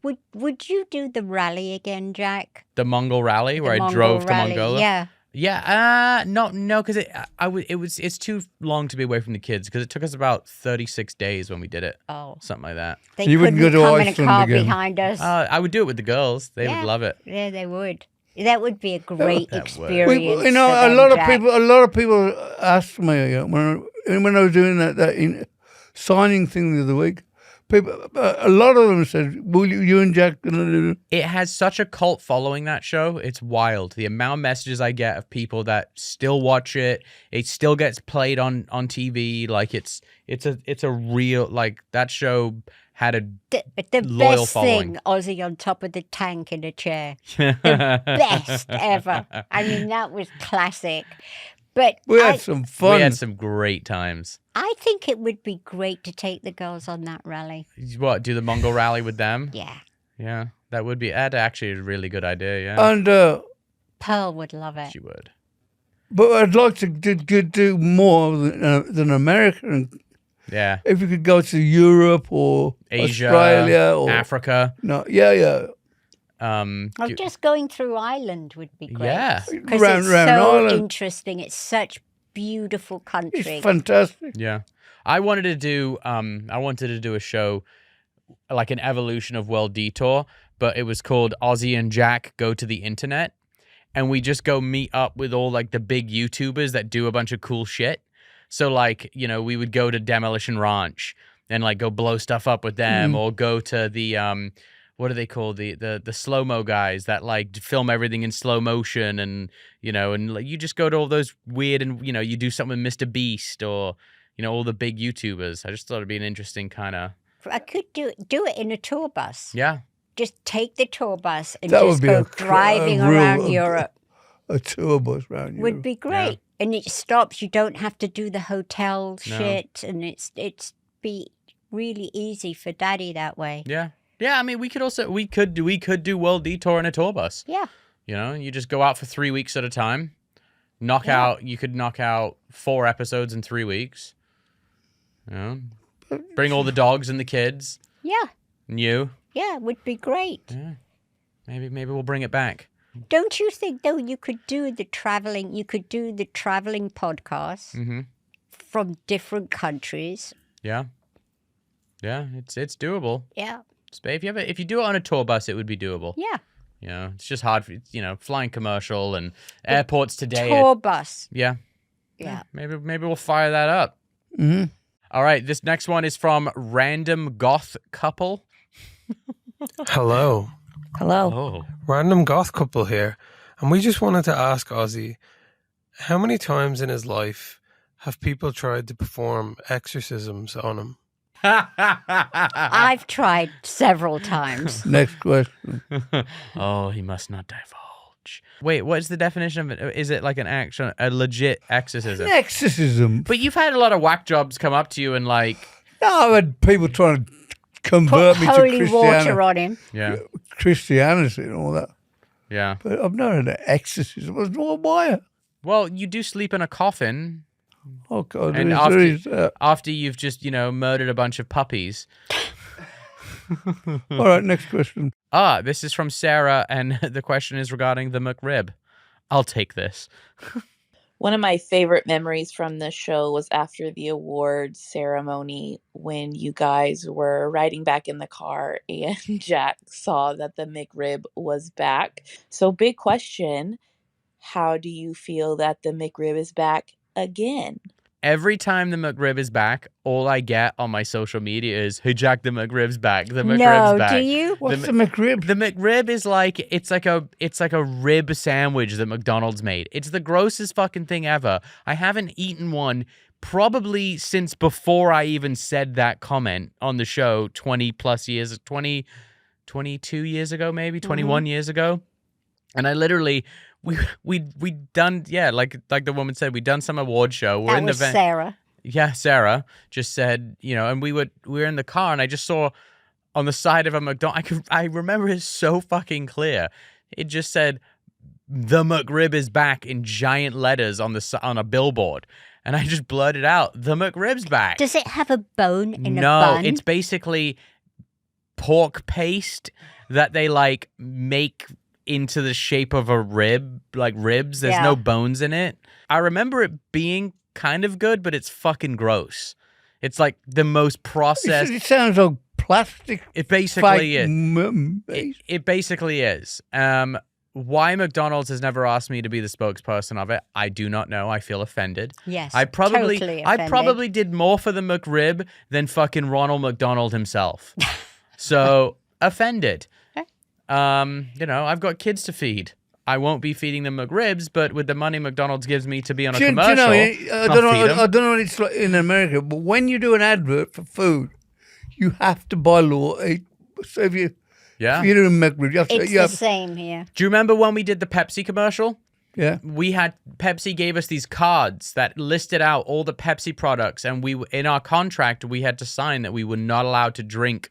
Would you do the rally again, Jack?
The Mongol rally where I drove to Mongolia?
Yeah.
Yeah, no, because it's too long to be away from the kids because it took us about 36 days when we did it.
Oh,
something like that.
They
you
couldn't
wouldn't go to
come in a
Iceland
car
again.
behind us.
I would do it with the girls. They would love it.
Yeah, they would. That would be a great
That would.
experience.
A
for
lot
them,
of
Jack.
people asked me when I was doing that signing thing the other week. A lot of them said, "Will you and Jack gonna do it?"
It has such a cult following, that show. It's wild. The amount of messages I get of people that still watch it. It still gets played on TV. It's a real that show had a
the
loyal
best
following.
thing, Ozzy on top of the tank in a chair. The best ever. I mean, that was classic. But
We had some fun.
We had some great times.
I think it would be great to take the girls on that rally.
What, do the Mongol rally with them?
Yeah.
Yeah, that actually is a really good idea, yeah.
And
Pearl would love it.
She would.
but I'd like to do more than America.
Yeah.
If you could go to Europe or
Asia,
Australia or
Africa.
No, yeah.
Just going through Ireland would be great.
Yeah.
Because
Round
it's so
Ireland.
interesting. It's such beautiful country.
It's fantastic.
Yeah. I wanted to do a show like an evolution of World Detour, but it was called Ozzy and Jack Go to the Internet. And we just go meet up with all the big YouTubers that do a bunch of cool shit. So we would go to Demolition Ranch and go blow stuff up with them, or go to the what do they call the slow-mo guys that film everything in slow motion, and you just go to all those weird, and you do something with Mr. Beast or all the big YouTubers. I just thought it'd be an interesting kind of.
I could do it in a tour bus.
Yeah.
Just take the tour bus and
That
just
would be
go
a
driving
real-
around Europe.
A tour bus around Europe.
Would be great. And it stops. You don't have to do the hotel
No.
shit, and it's be really easy for Daddy that way.
Yeah. Yeah, I mean, we could do World Detour in a tour bus.
Yeah.
You just go out for 3 weeks at a time. You could knock out 4 episodes in 3 weeks. Bring all the dogs and the kids.
Yeah.
And you.
Yeah, it would be great.
Yeah. Maybe we'll bring it back.
Don't you think though you could do the traveling podcast from different countries?
Yeah. Yeah, it's doable.
Yeah.
If you do it on a tour bus, it would be doable.
Yeah.
It's just hard for flying commercial and airports today.
Tour bus.
Yeah.
Yeah.
Maybe we'll fire that up.
Mm-hmm.
All right, this next one is from Random Goth Couple.
Hello.
Hello.
Oh.
Random goth couple here. And we just wanted to ask Ozzy, how many times in his life have people tried to perform exorcisms on him?
I've tried several times.
Next question.
Oh, he must not divulge. Wait, what is the definition of it? Is it like a legit exorcism?
An exorcism.
But you've had a lot of whack jobs come up to you and like...
No, I've had people trying to convert
Put
me to
holy
Christianity.
water on him.
Yeah.
Christianity and all that.
Yeah.
But I've not had an exorcism. Why?
Well, you do sleep in a coffin.
Oh, God.
And after you've just, murdered a bunch of puppies.
All right, next question.
This is from Sarah, and the question is regarding the McRib. I'll take this.
One of my favorite memories from the show was after the awards ceremony when you guys were riding back in the car and Jack saw that the McRib was back. So big question, how do you feel that the McRib is back again?
Every time the McRib is back, all I get on my social media is, "Hey Jack, the McRib's back. The McRib's back."
No, do you?
What's the McRib?
The McRib is it's like a rib sandwich that McDonald's made. It's the grossest fucking thing ever. I haven't eaten one probably since before I even said that comment on the show 22 years ago, maybe 21 years ago. And I literally we done like the woman said, we'd done some award show. We're in the event.
Sarah.
Yeah, Sarah just said, and we were in the car, and I just saw on the side of a McDonald's. I remember it so fucking clear. It just said, "The McRib is back" in giant letters on a billboard, and I just blurted out, "The McRib's back."
Does it have a bone in a
No,
bun?
it's basically pork paste that they like make into the shape of a rib, like ribs. There's no bones in it. I remember it being kind of good, but it's fucking gross. It's like the most processed.
It sounds like plastic.
It basically is. It basically is. Why McDonald's has never asked me to be the spokesperson of it, I do not know. I feel offended.
Yes,
totally
offended.
I probably did more for the McRib than fucking Ronald McDonald himself. So offended. I've got kids to feed. I won't be feeding them McRibs, but with the money McDonald's gives me to be on a commercial,
I don't know what it's like in America, but when you do an advert for food, you have to by law eat. So if you're doing McRib, you have to.
It's the same here.
Do you remember when we did the Pepsi commercial?
Yeah.
Pepsi gave us these cards that listed out all the Pepsi products, and in our contract we had to sign that we were not allowed to drink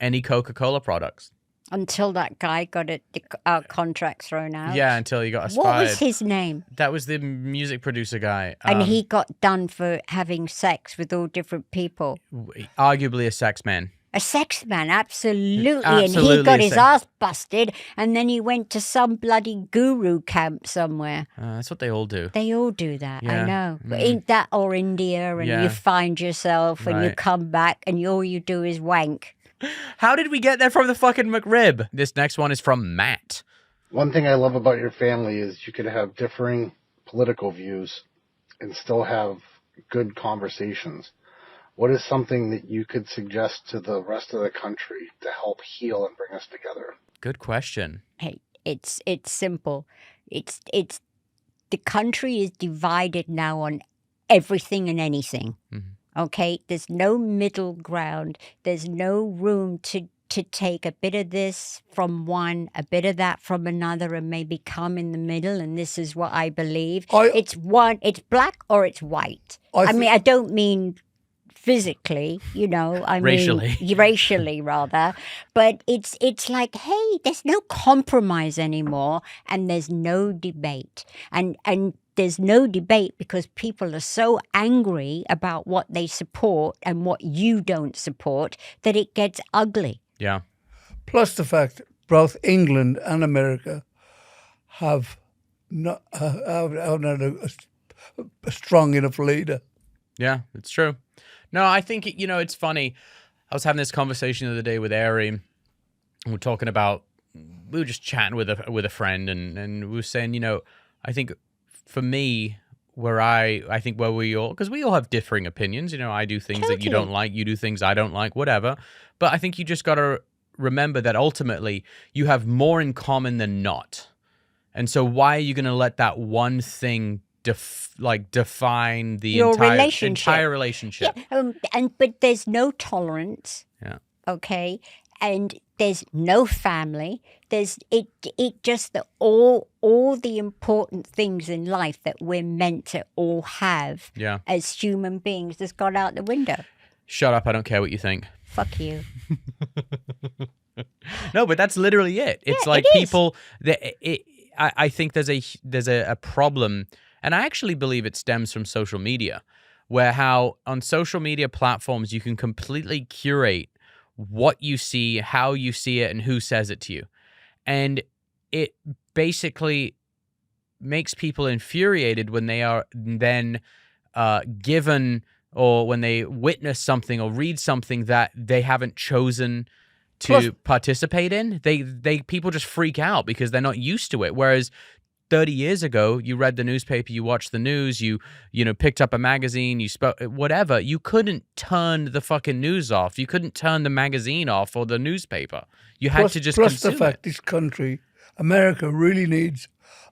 any Coca-Cola products.
Until that guy got our contract thrown out.
Yeah, until he got us
What
fired.
was his name?
That was the music producer guy.
And he got done for having sex with all different people.
Arguably a sex man.
A sex man, absolutely.
Absolutely
And he got
a
his ass busted, and then he went to some bloody guru camp somewhere.
That's what they all do.
They all do that,
Yeah.
I know. Ain't that or India, and
Yeah.
you find yourself, and you
Right.
come back, and all you do is wank.
How did we get there from the fucking McRib? This next one is from Matt.
One thing I love about your family is you could have differing political views and still have good conversations. What is something that you could suggest to the rest of the country to help heal and bring us together?
Good question.
Hey, it's simple. It's the country is divided now on everything and anything.
Mm-hmm.
Okay, there's no middle ground. There's no room to take a bit of this from one, a bit of that from another, and maybe come in the middle. And this is what I believe. It's black or it's white. I mean, I don't mean physically, I
Racially.
mean racially rather. But it's like, hey, there's no compromise anymore, and there's no debate. And there's no debate because people are so angry about what they support and what you don't support that it gets ugly.
Yeah.
Plus the fact both England and America have not had a strong enough leader.
Yeah, it's true. No, I think, it's funny. I was having this conversation the other day with Ari, and we were just chatting with a friend, and we were saying, I think for me, I think where we all, because we all have differing opinions. You know, I do things that you don't like, you do things I don't like, whatever. But I think you just got to remember that ultimately you have more in common than not. And so why are you going to let that one thing define the
Your
entire relationship?
Yeah, but there's no tolerance.
Yeah.
Okay, and there's no family. There's it just that all the important things in life that we're meant to all have as human beings has got out the window.
Shut up! I don't care what you think.
Fuck you.
No, but that's literally it. It's like people that I think there's a problem, and I actually believe it stems from social media, where how on social media platforms you can completely curate what you see, how you see it, and who says it to you. And it basically makes people infuriated when they are then given, or when they witness something or read something that they haven't chosen to participate in. People just freak out because they're not used to it. Whereas 30 years ago, you read the newspaper, you watched the news, you picked up a magazine, you spoke, whatever. You couldn't turn the fucking news off. You couldn't turn the magazine off or the newspaper. You had to just consume
the fact this country, America, really needs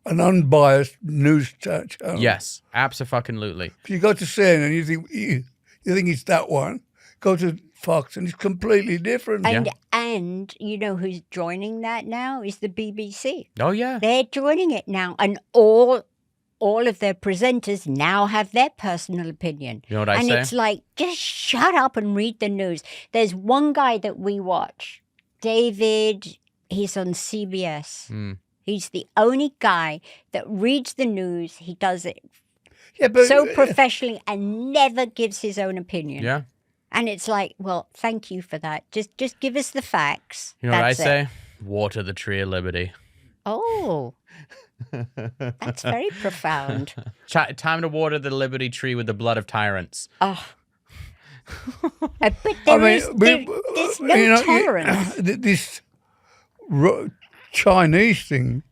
an unbiased news channel.
Yes, absolutely.
You go to CNN and you think it's that one. Go to Fox and it's completely different.
And you know who's joining that now is the BBC.
Oh yeah,
they're joining it now, and all of their presenters now have their personal opinion.
You know what I say?
And it's like, just shut up and read the news. There's one guy that we watch, David. He's on CBS. He's the only guy that reads the news. He does it so professionally and never gives his own opinion.
Yeah.
And it's like, well, thank you for that. Just give us the facts.
You know what I say? Water the tree of liberty.
Oh, that's very profound.
Time to water the liberty tree with the blood of tyrants.
Oh. But there's no tolerance.
This Chinese thing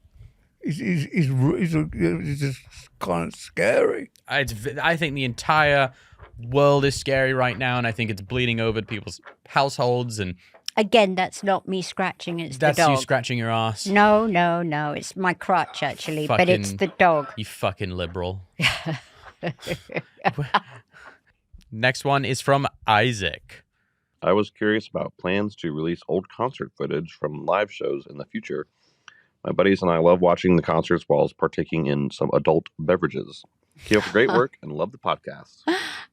is just kind of scary.
I think the entire world is scary right now, and I think it's bleeding over to people's households. And
again, that's not me scratching, it's the dog.
That's you scratching your ass.
No, it's my crotch actually, but it's the dog.
You fucking liberal. Next one is from Isaac.
I was curious about plans to release old concert footage from live shows in the future. My buddies and I love watching the concerts while partaking in some adult beverages. Keep up the great work and love the podcast.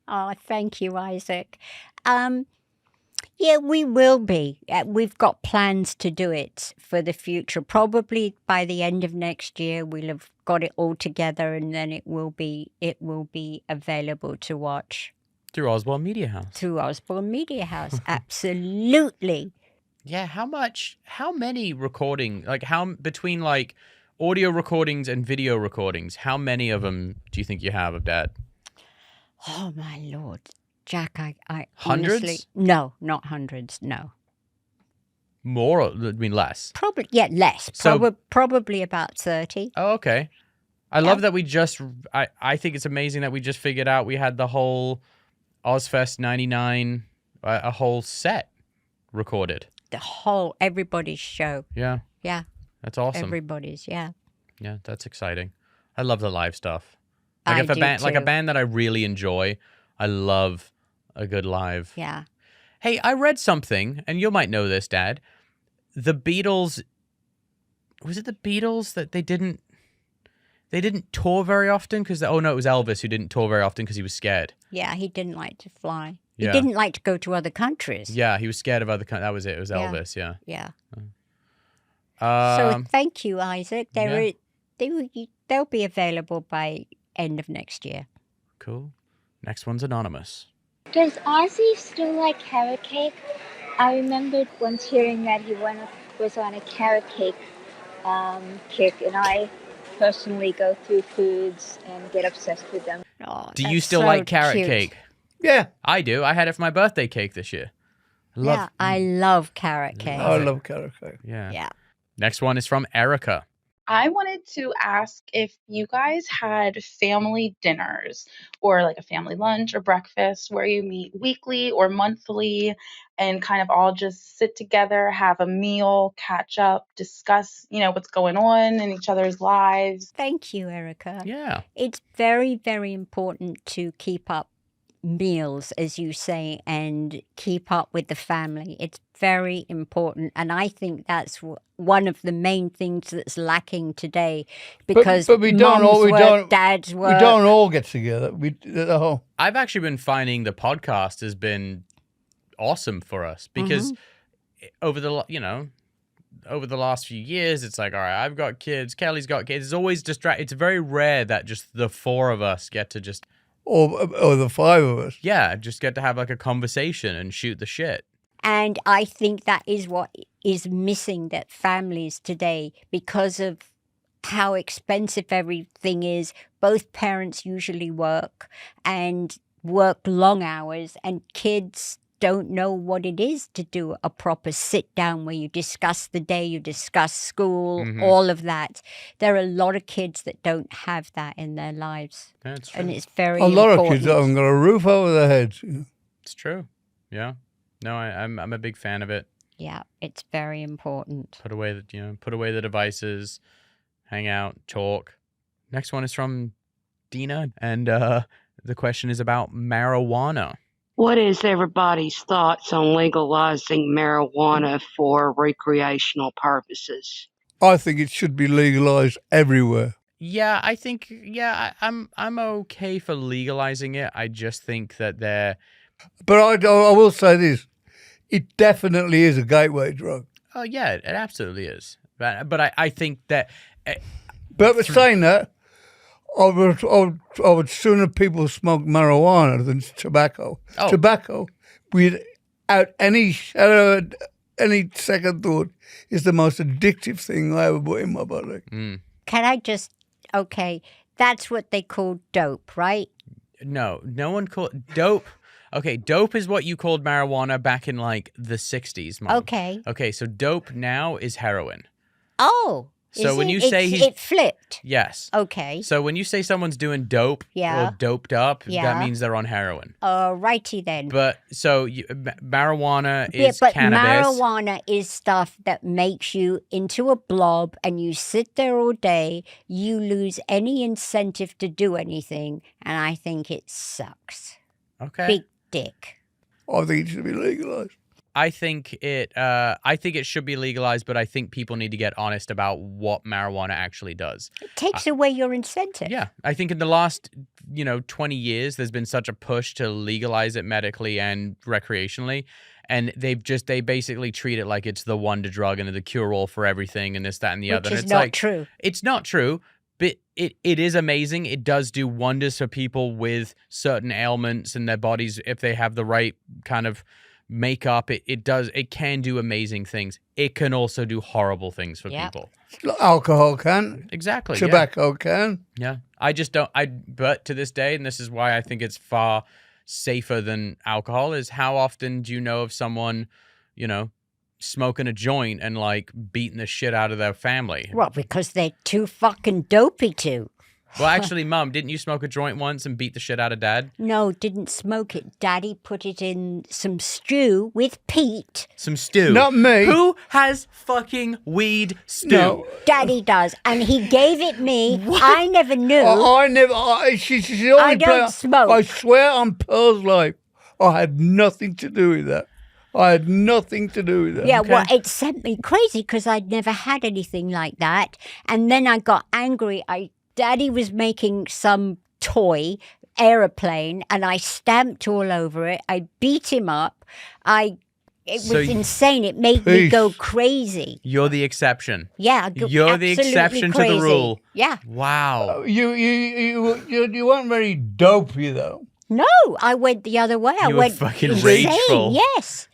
Oh, thank you, Isaac. Yeah, we will be. We've got plans to do it for the future. Probably by the end of next year, we'll have got it all together, and then it will be available to watch
through Osbourne Media House.
Through Osbourne Media House, absolutely.
Yeah, how many recording, between audio recordings and video recordings, how many of them do you think you have of Dad?
Oh, my Lord. Jack, I
hundreds?
Honestly, no, not hundreds, no.
More, less?
Probably, yeah, less. So, probably about 30.
Oh, okay. I love that I think it's amazing that we just figured out we had the whole Ozfest 99, a whole set recorded.
Everybody's show.
Yeah.
Yeah.
That's awesome.
Everybody's, yeah.
Yeah, that's exciting. I love the live stuff.
I do
a band that I really enjoy, I love a good live.
Yeah.
Hey, I read something, and you might know this, Dad. The Beatles, was it the Beatles that they didn't tour very often? It was Elvis who didn't tour very often because he was scared.
Yeah, he didn't like to fly.
Yeah.
He didn't like to go to other countries.
Yeah, he was scared of other countries. That was it. It was Elvis, yeah.
Yeah. So thank you, Isaac. They'll be available by end of next year.
Cool. Next one's anonymous.
Does Ozzy still like carrot cake? I remembered once hearing that he was on a carrot cake kick, and I personally go through foods and get obsessed with them.
Oh,
do you still like carrot
cute.
cake?
Yeah.
I do. I had it for my birthday cake this year.
I love carrot cake.
I love carrot cake.
Yeah.
Yeah.
Next one is from Erica.
I wanted to ask if you guys had family dinners or like a family lunch or breakfast where you meet weekly or monthly and kind of all just sit together, have a meal, catch up, discuss, what's going on in each other's lives.
Thank you, Erica.
Yeah.
It's very, very important to keep up meals, as you say, and keep up with the family. It's very important. And I think that's one of the main things that's lacking today, because
but we don't
moms
all we
work,
don't
dads work.
we don't all get together.
I've actually been finding the podcast has been awesome for us because over the last few years, it's like, all right, I've got kids, Kelly's got kids. It's always it's very rare that just the four of us get to just
or the five of us.
Yeah, just get to have like a conversation and shoot the shit.
And I think that is what is missing, that families today, because of how expensive everything is. Both parents usually work and work long hours, and kids don't know what it is to do a proper sit down where you discuss the day, you discuss school, all of that. There are a lot of kids that don't have that in their lives.
That's true.
And it's very
A lot
important.
of kids haven't got a roof over their heads.
It's true. Yeah. No, I'm a big fan of it.
Yeah, it's very important.
Put away the devices, hang out, talk. Next one is from Dina, and the question is about marijuana.
What is everybody's thoughts on legalizing marijuana for recreational purposes?
I think it should be legalized everywhere.
Yeah, I think I'm okay for legalizing it. I just think that
But I will say this: it definitely is a gateway drug.
Oh yeah, it absolutely is. But I think that.
But saying that, I would sooner people smoke marijuana than tobacco.
Oh.
Tobacco, without any shadow, any second thought, is the most addictive thing I ever put in my body.
Mm.
Can I just, okay, that's what they call dope, right?
No one called dope. Okay, dope is what you called marijuana back in like the 60s, Mom.
Okay.
Okay, so dope now is heroin.
Oh.
So when you say
it flipped.
Yes.
Okay.
So when you say someone's doing dope
Yeah.
or doped up,
Yeah.
that means they're on heroin.
Righty then.
But so marijuana is
but
cannabis.
marijuana is stuff that makes you into a blob, and you sit there all day. You lose any incentive to do anything, and I think it sucks.
Okay.
Big dick.
I think it should be legalized.
I think it should be legalized, but I think people need to get honest about what marijuana actually does.
It takes away your incentive.
Yeah. I think in the last, 20 years, there's been such a push to legalize it medically and recreationally. And they basically treat it like it's the wonder drug and the cure-all for everything and this, that, and the other.
Which
And
is
it's
not true.
It's not true, but it is amazing. It does do wonders for people with certain ailments in their bodies if they have the right kind of makeup. It can do amazing things. It can also do horrible things for people.
Alcohol can.
Exactly.
Tobacco can.
Yeah. I just don't but to this day, and this is why I think it's far safer than alcohol, is how often do you know of someone, smoking a joint and like beating the shit out of their family?
Well, because they're too fucking dopey to.
Well, actually, Mum, didn't you smoke a joint once and beat the shit out of Dad?
No, didn't smoke it. Daddy put it in some stew with Pete.
Some stew?
Not me.
Who has fucking weed stew?
No.
Daddy does, and he gave it me. I never knew.
She's the only
I don't
player.
smoke.
I swear on Pearl's life, I had nothing to do with that. I had nothing to do with that.
Yeah, well, it sent me crazy because I'd never had anything like that. And then I got angry. Daddy was making some toy aeroplane, and I stamped all over it. I beat him up. It was insane. It made me go crazy.
You're the exception.
Yeah,
you're the exception
crazy.
to the rule.
Yeah.
Wow.
You weren't very dopey though.
No, I went the other way. I
You were
went
fucking
insane.
rageful.
Yes,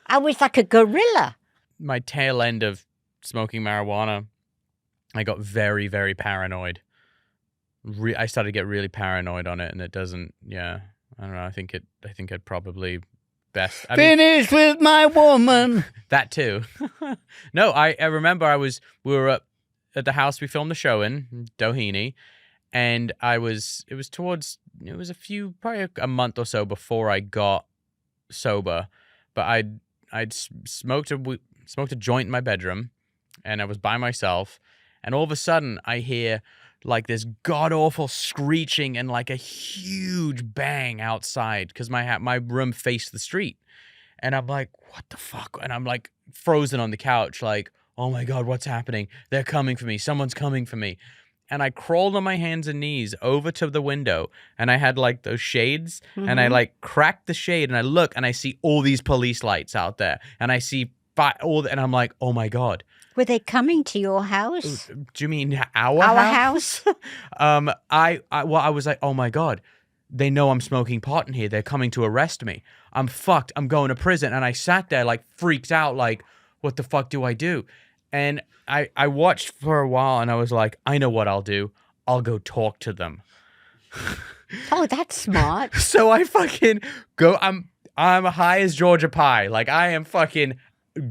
I was like a gorilla.
My tail end of smoking marijuana, I got very, very paranoid. I started to get really paranoid on it, and it doesn't. Yeah, I don't know. I think I'd probably best
Finish with my woman.
That too. No, I remember we were up at the house we filmed the show in, Doheny, and it was probably a month or so before I got sober, but I'd smoked a joint in my bedroom, and I was by myself, and all of a sudden I hear like this god awful screeching and like a huge bang outside because my room faced the street, and I'm like, what the fuck? And I'm like frozen on the couch, like, oh my God, what's happening? They're coming for me. Someone's coming for me. And I crawled on my hands and knees over to the window, and I had like those shades, and I like cracked the shade, and I look, and I see all these police lights out there, and I see and I'm like, oh my God.
Were they coming to your house?
Do you mean our house? I was like, oh my God, they know I'm smoking pot in here. They're coming to arrest me. I'm fucked. I'm going to prison. And I sat there like freaked out, like, what the fuck do I do? And I watched for a while, and I was like, I know what I'll do. I'll go talk to them.
Oh, that's smart.
So I fucking go. I'm high as Georgia pie. Like, I am fucking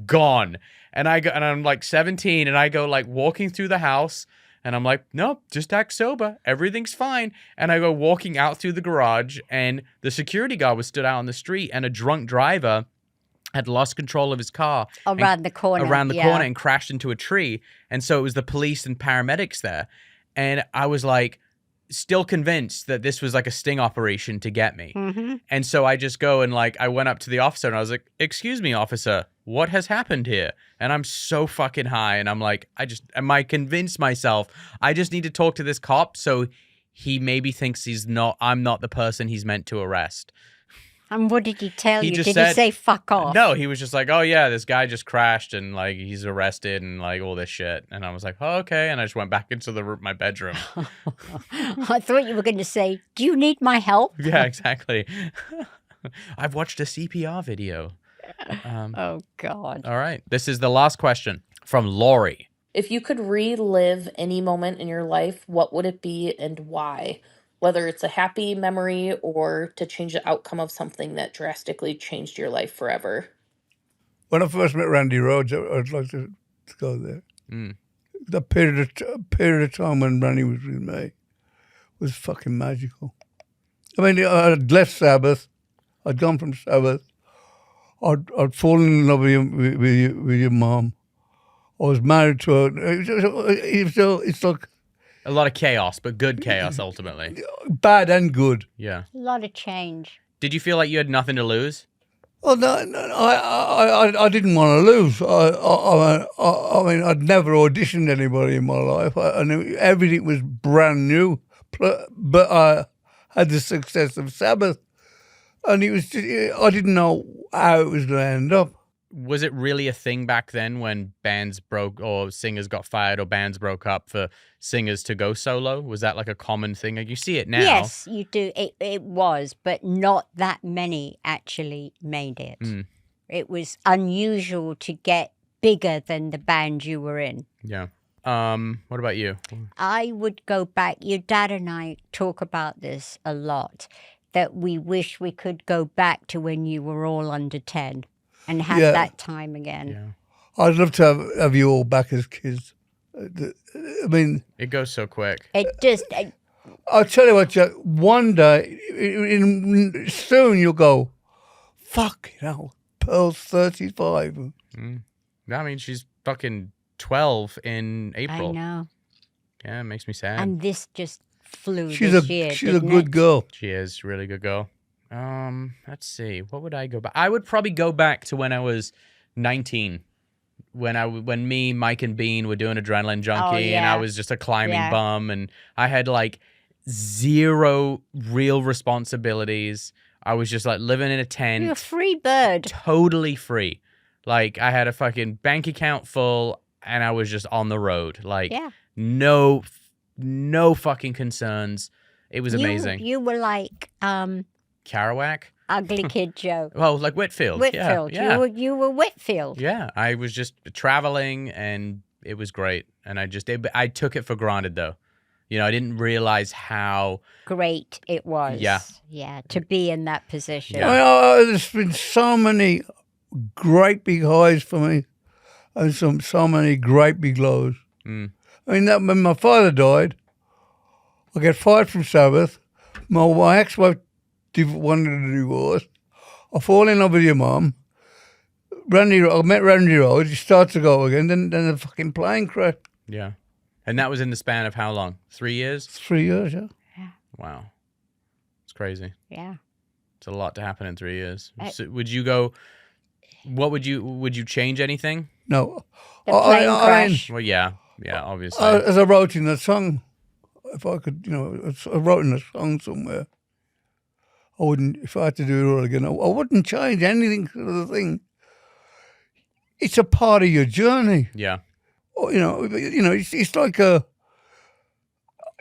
gone. And I'm like 17, and I go like walking through the house, and I'm like, nope, just act sober. Everything's fine. And I go walking out through the garage, and the security guard was stood out on the street, and a drunk driver had lost control of his car
around the corner
and crashed into a tree. And so it was the police and paramedics there. And I was like, still convinced that this was like a sting operation to get me. And so I just go and like, I went up to the officer, and I was like, excuse me, officer, what has happened here? And I'm so fucking high. And I'm like, I convinced myself, I just need to talk to this cop so he maybe thinks I'm not the person he's meant to arrest.
And what did he tell you? Did he say fuck off?
No, he was just like, oh yeah, this guy just crashed, and like he's arrested, and like all this shit. And I was like, oh, okay. And I just went back into my bedroom.
I thought you were going to say, do you need my help?
Yeah, exactly. I've watched a CPR video.
Oh, God.
All right. This is the last question from Lori.
If you could relive any moment in your life, what would it be and why? Whether it's a happy memory or to change the outcome of something that drastically changed your life forever.
When I first met Randy Rhoads, I'd like to go there. The period of time when Randy was with me was fucking magical. I mean, I'd left Sabbath. I'd gone from Sabbath. I'd fallen in love with your mom. I was married to her. It's like
a lot of chaos, but good chaos ultimately.
Bad and good.
Yeah.
A lot of change.
Did you feel like you had nothing to lose?
Oh no, I didn't want to lose. I mean, I'd never auditioned anybody in my life. I knew everything was brand new. But I had the success of Sabbath, and it was I didn't know how it was going to end up.
Was it really a thing back then when bands broke or singers got fired or bands broke up for singers to go solo? Was that like a common thing? Like you see it now.
Yes, you do. It was, but not that many actually made it. It was unusual to get bigger than the band you were in.
Yeah. What about you?
I would go back. Your dad and I talk about this a lot, that we wish we could go back to when you were all under 10. And have that time again.
Yeah. I'd love to have you all back as kids. I mean,
it goes so quick.
It just.
I'll tell you what, Jack. One day, soon you'll go, fuck, Pearl's 35.
I mean, she's fucking 12 in April.
I know.
Yeah, it makes me sad.
And this just flew
she's
this year.
She's a good girl.
She is a really good girl. Let's see. What would I go back? I would probably go back to when I was 19, when me, Mike, and Bean were doing Adrenaline Junkie, and I was just a climbing bum, and I had like zero real responsibilities. I was just like living in a tent.
You're a free bird.
Totally free. Like I had a fucking bank account full, and I was just on the road. Like no fucking concerns. It was amazing.
You were like
Kerouac?
Ugly Kid Joe.
Oh, like Whitfield.
Whitfield.
Yeah.
You were Whitfield.
Yeah, I was just traveling, and it was great. And I took it for granted, though. You know, I didn't realize how
great it was. Yeah, to be in that position.
Yeah. There's been so many great big highs for me, and so many great big lows. And I mean, when my father died, I get fired from Sabbath. My ex-wife wanted a divorce. I fall in love with your mum. I met Randy Rhoads. He starts to go again. Then the fucking plane crash.
Yeah. And that was in the span of how long? 3 years?
3 years, yeah.
Wow. It's crazy.
Yeah.
It's a lot to happen in 3 years. So would you go, would you change anything?
No.
The plane crash.
Well, yeah. Yeah, obviously.
As I wrote in the song, if I could, I wrote in a song somewhere, I wouldn't, if I had to do it all again, I wouldn't change anything to the thing. It's a part of your journey.
Yeah.
It's like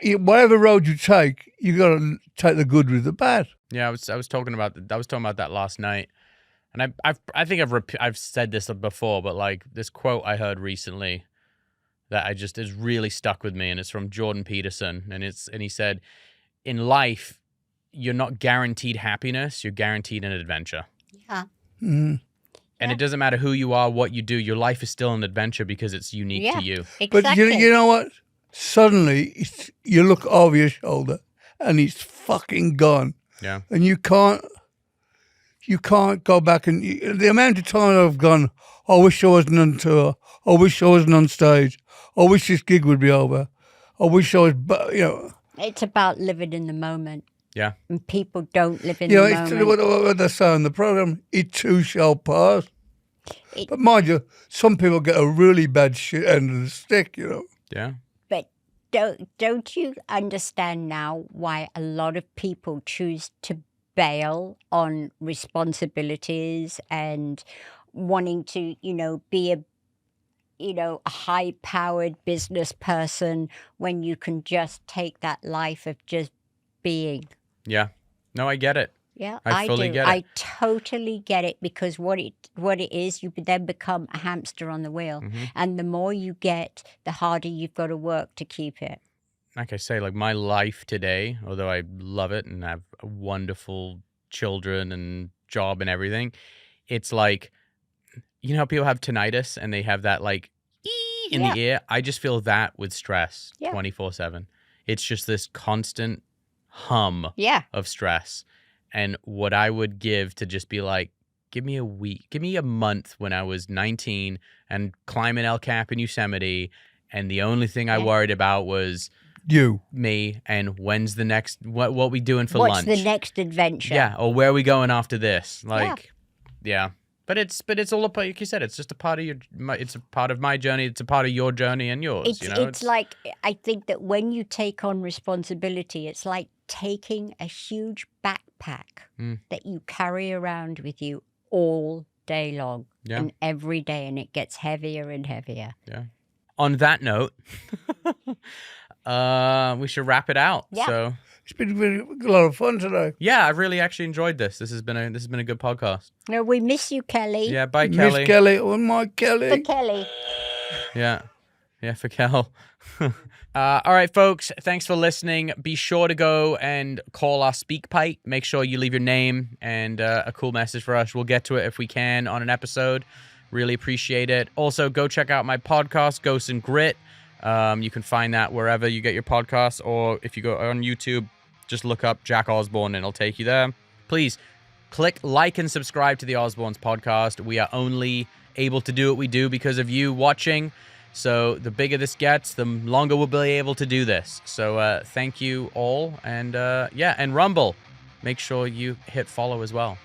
whatever road you take, you got to take the good with the bad.
Yeah, I was talking about that last night, and I think I've said this before, but like this quote I heard recently that is really stuck with me, and it's from Jordan Peterson, and he said, in life, you're not guaranteed happiness, you're guaranteed an adventure.
Yeah.
Mm-hmm.
And it doesn't matter who you are, what you do, your life is still an adventure because it's unique to you.
Exactly.
But you know what? Suddenly, you look over your shoulder and it's fucking gone.
Yeah.
And you can't go back. And the amount of time I've gone, I wish I wasn't on tour. I wish I wasn't on stage. I wish this gig would be over. I wish I was,
It's about living in the moment.
Yeah.
And people don't live in the moment.
It's what they say on the program, it too shall pass. But mind you, some people get a really bad shit end of the stick,
Yeah.
But don't you understand now why a lot of people choose to bail on responsibilities and wanting to, be a high-powered business person when you can just take that life of just being?
Yeah. No, I get it.
Yeah,
I fully get it.
I totally get it, because what it is, you then become a hamster on the wheel.
Mm-hmm.
And the more you get, the harder you've got to work to keep it.
Like I say, like my life today, although I love it and have wonderful children and job and everything, it's like, how people have tinnitus and they have that like in the ear? I just feel that with stress 24/7. It's just this constant hum of stress. And what I would give to just be like, give me a week, give me a month when I was 19 and climbing El Cap in Yosemite, and the only thing I worried about was me, and when's the next, what we doing for lunch?
What's the next adventure?
Yeah, or where are we going after this? Like, yeah. But it's all about, like you said, it's just a part of it's a part of my journey, it's a part of your journey and yours.
It's like, I think that when you take on responsibility, it's like taking a huge backpack that you carry around with you all day long and every day, and it gets heavier and heavier.
Yeah. On that note, we should wrap it out.
Yeah.
So
it's been a lot of fun today.
Yeah, I've really actually enjoyed this. This has been a good podcast.
No, we miss you, Kelly.
Yeah, bye, Kelly.
Miss Kelly and my Kelly.
For Kelly.
Yeah, for Kel. All right, folks, thanks for listening. Be sure to go and call our speak pipe. Make sure you leave your name and a cool message for us. We'll get to it if we can on an episode. Really appreciate it. Also, go check out my podcast, Ghosts and Grit. You can find that wherever you get your podcasts, or if you go on YouTube, just look up Jack Osbourne and it'll take you there. Please click like and subscribe to the Osbournes podcast. We are only able to do what we do because of you watching. So the bigger this gets, the longer we'll be able to do this. So thank you all. And and Rumble, make sure you hit follow as well.